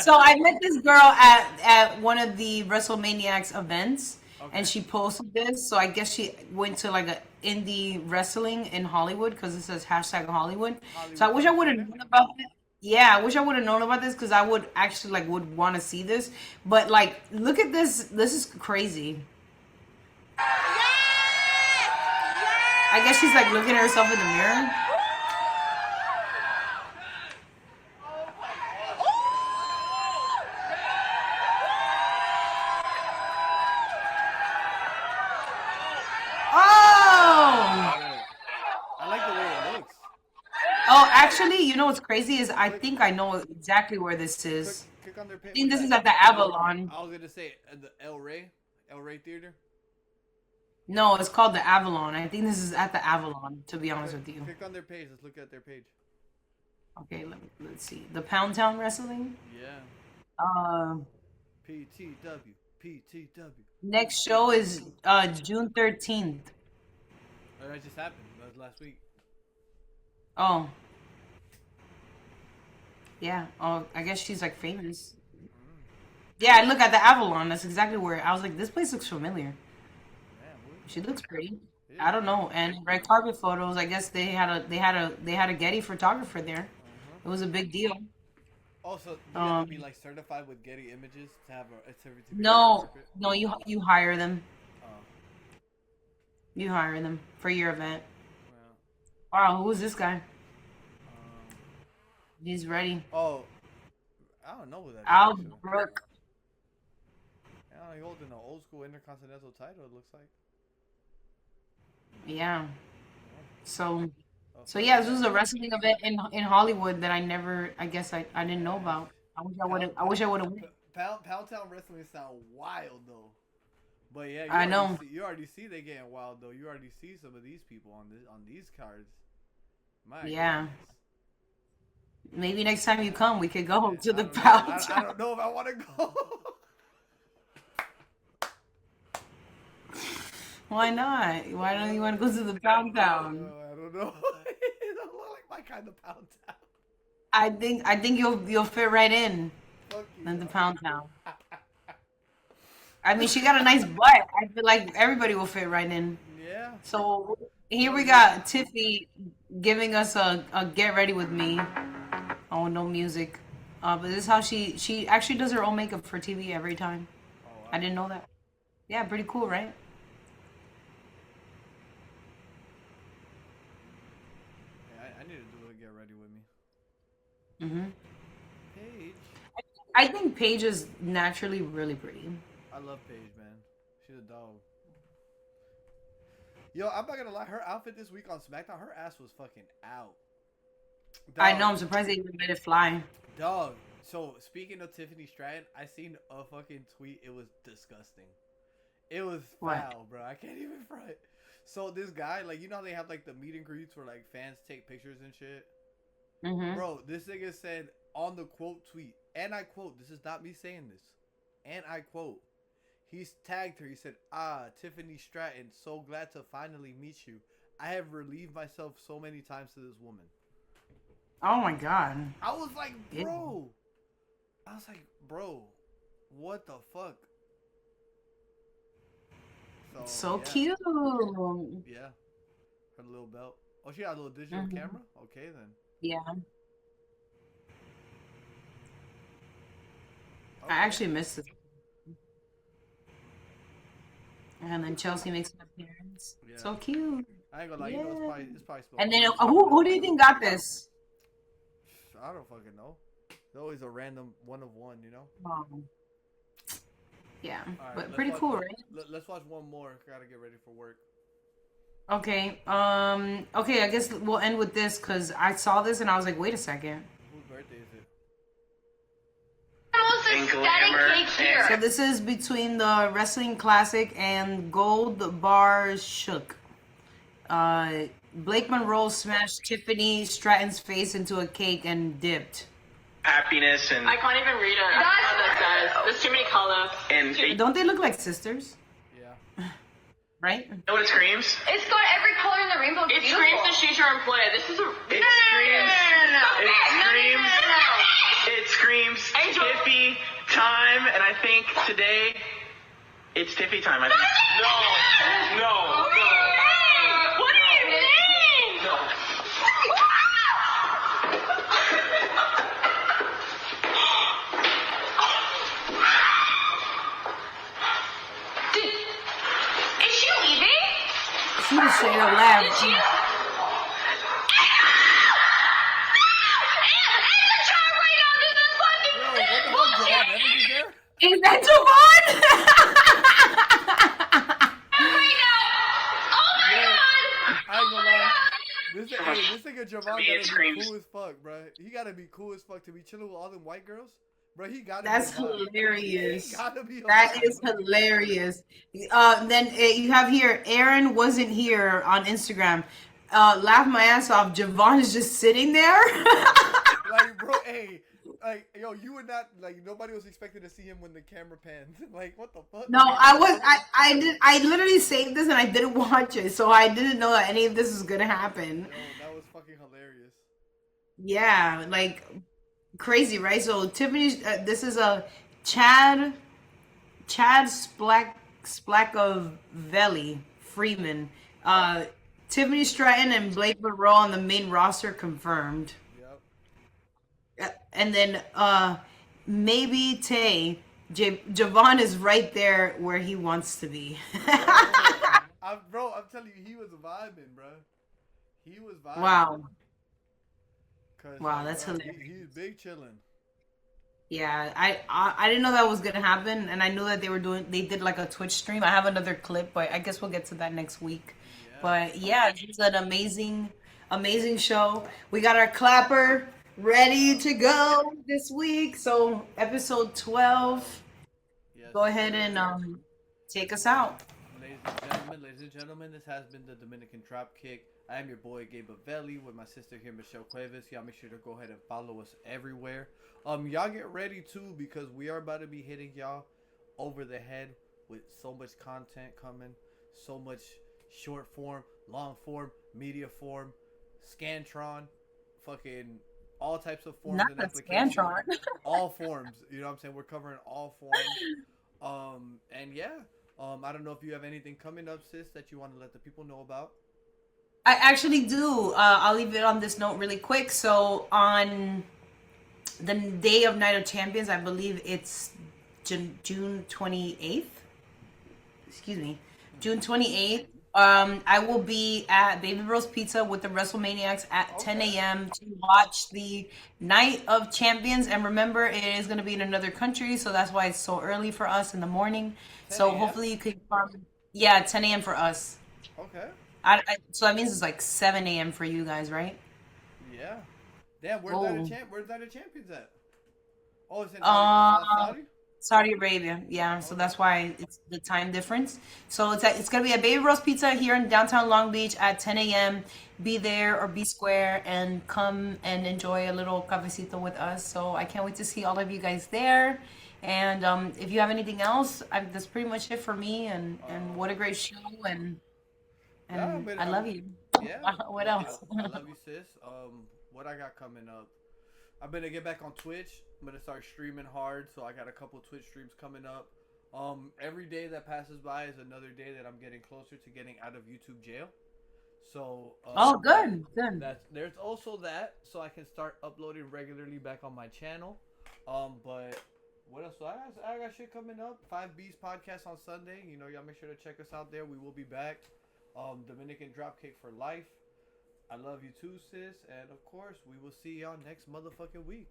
So I met this girl at one of the WrestleManiacs events, and she posted this. So I guess she went to like a indie wrestling in Hollywood because it says hashtag Hollywood. So I wish I would have known about it. Yeah, I wish I would have known about this because I would actually like would want to see this. But like, look at this. This is crazy. I guess she's like looking at herself in the mirror. I like the way it looks. Oh, actually, you know what's crazy is I think I know exactly where this is. Click on their I page. think this is at the Avalon. I was gonna say the El Rey Theater. No, it's called the Avalon. I think this is at the Avalon, to be honest with you. Click on their page. Let's look at their page. Okay, let's see. The Pound Town Wrestling. Yeah. PTW. Next show is June 13th. Oh, that just happened. That was last week. Oh. Yeah. Oh, I guess she's like famous. Yeah, I look at the Avalon. That's exactly where I was like, this place looks familiar. Man, She looks pretty. yeah. I don't know. And red carpet photos. I guess they had a Getty photographer there. It was a big deal. Also, do you have to be Um, like certified with Getty Images to have a to be a red no, carpet? no, you hire them. Oh, You hire them for your event. well. Wow, who's this guy? Um, He's ready. oh, I don't know who that is Al actually. Brook. Yeah, he holding an old school intercontinental title. It looks like. Yeah. So Oh, so yeah, this was a wrestling event in Hollywood that I guess I didn't know about. I wish I would have. Pound Town wrestling sound wild though. But yeah, I know. You already see they getting wild though. You already see some of these people on these cards. My Yeah. goodness. Maybe next time you come, we could go to the I Pound I Town. don't know if I want to go. Why not? Why don't you want to go to the Pound Town? I don't know. It don't look like my kind of Pound Town. I think you'll fit right in Fuck you. the Pound Town. I mean, she got a nice butt. I feel like everybody will fit right in. Yeah. So here we got Tiffy giving us a get ready with me. Oh, no music. But this is how she actually does her own makeup for TV every time. Oh, wow. I didn't know that. Yeah, pretty cool, right? Yeah, I need to do a get ready with me. hmm Paige. I think Paige is naturally really pretty. I love Paige, man. She's a dog. Yo, I'm not gonna lie. Her outfit this week on SmackDown, her ass was fucking out. I Dog. know. I'm surprised they even let it fly. Dog. So speaking of Tiffany Stratton, I seen a fucking tweet. It was disgusting. It was What? foul, bro. I can't even front. So this guy, like, you know how they have like the meet and greets where like fans take pictures and shit. hmm Bro, this nigga said on the quote tweet, and I quote, this is not me saying this, and I quote, he's tagged her. He said, Tiffany Stratton, so glad to finally meet you. I have relieved myself so many times to this woman. Oh my god. I was like, Yeah. bro. I was like, bro, what the fuck? So yeah. cute. Yeah. Her little belt. Oh, she got a little digital Mhm. camera? Okay, then. Yeah. Okay. I actually missed it. And then Chelsea makes an appearance. Yeah. So cute. I ain't gonna lie, you know, it's probably supposed And to then be- who do you think got this? I don't fucking know. There's always a random one of one, you know? Yeah, All right, but let's pretty watch- cool, right? Let's watch one more. Gotta get ready for work. Okay. Okay. I guess we'll end with this because I saw this and I was like, wait a second. Whose birthday is it? Most And aesthetic glamour cake and- here. So this is between the Wrestling Classic and Gold Bar Shook. Blake Monroe smashed Tiffany Stratton's face into a cake and dipped. happiness and I can't even read it. That's- I don't know what that says. There's too many colors. and Don't they look like sisters? Yeah. Right? you know what it screams? It's got every color in the rainbow. It Beautiful. screams that she's your employer. This is a. It screams. It screams. It screams Angel. Tiffy time, and I think today it's Tiffy time. I think. No. What do you mean? No. Is she leaving? She was straight up laughed. And the child right now, this is fucking Yo, what the fuck? Javon Evans is there? Is that Javon? right now. Oh my Yeah. god. I ain't gonna lie. This nigga Javon me, it gotta be screams. cool as fuck, bro. He gotta be cool as fuck to be chilling with all them white girls. Bro, he gotta That's be alive. hilarious. He gotta be That alive. is hilarious. Then you have here, Aaron wasn't here on Instagram. Laugh my ass off. Javon is just sitting there. Like, bro, hey. Like, yo, you would not, like, nobody was expecting to see him when the camera panned. Like, what the fuck? No, I literally saved this and I didn't watch it, so I didn't know that any of this was gonna happen. Yo, that was fucking hilarious. Yeah, like Crazy, right? So Tiffany, this is a Chad Splack of Valley Freeman. Uh, Tiffany Stratton and Blake Monroe on the main roster confirmed. Yep. And then maybe Javon is right there where he wants to be. Bro, I'm telling you, he was vibing, bro. He was vibing. Wow. Cause Wow, like, that's bro, hilarious. he's big chilling. Yeah, I didn't know that was gonna happen, and I knew that they did like a Twitch stream. I have another clip, but I guess we'll get to that next week. Yeah. But yeah, it's an amazing show. We got our clapper ready to go this week. So episode 12. Yes, Go ahead and sir. take us out. Ladies and gentlemen, this has been the Dominican Dropkick. I am your boy Gabe Avelli with my sister here, Michelle Cuevas. Y'all make sure to go ahead and follow us everywhere. Y'all get ready too, because we are about to be hitting y'all over the head with so much content coming, so much short form, long form, media form, Scantron, fucking all types of forms Not and the applications. Scantron. All forms. You know what I'm saying? We're covering all forms. And yeah. I don't know if you have anything coming up, sis, that you want to let the people know about. I actually do. I'll leave it on this note really quick. So on the day of Night of Champions, I believe it's June 28th. Excuse me, June 28th. I will be at Baby Bros Pizza with the WrestleManiacs at 10 Okay. a.m. to watch the Night of Champions. And remember, it is going to be in another country, so that's why it's so early for us in the morning. 10 So a.m.? hopefully you could come. Yeah, 10 a.m. for us. Okay. So that means it's like 7 a.m. for you guys, right? Yeah. Damn, Oh. Where's that a champions at? Oh, it's in Uh, Saudi? Saudi Arabia, yeah. So Okay. that's why it's the time difference. So it's gonna be a Baby Roast Pizza here in downtown Long Beach at 10 a.m. Be there or be square and come and enjoy a little cafecito with us. So I can't wait to see all of you guys there. And if you have anything else, that's pretty much it for me. And what a great show. Yeah, And I love you. yeah. What else? I love you, sis. What I got coming up? I'm gonna get back on Twitch. I'm gonna start streaming hard, so I got a couple Twitch streams coming up. Every day that passes by is another day that I'm getting closer to getting out of YouTube jail. So, Oh, good. there's also that, so I can start uploading regularly back on my channel. But what else? So I got shit coming up. 5B's podcast on Sunday. You know, y'all make sure to check us out there. We will be back. Dominican Dropkick for life. I love you too, sis. And of course, we will see y'all next motherfucking week.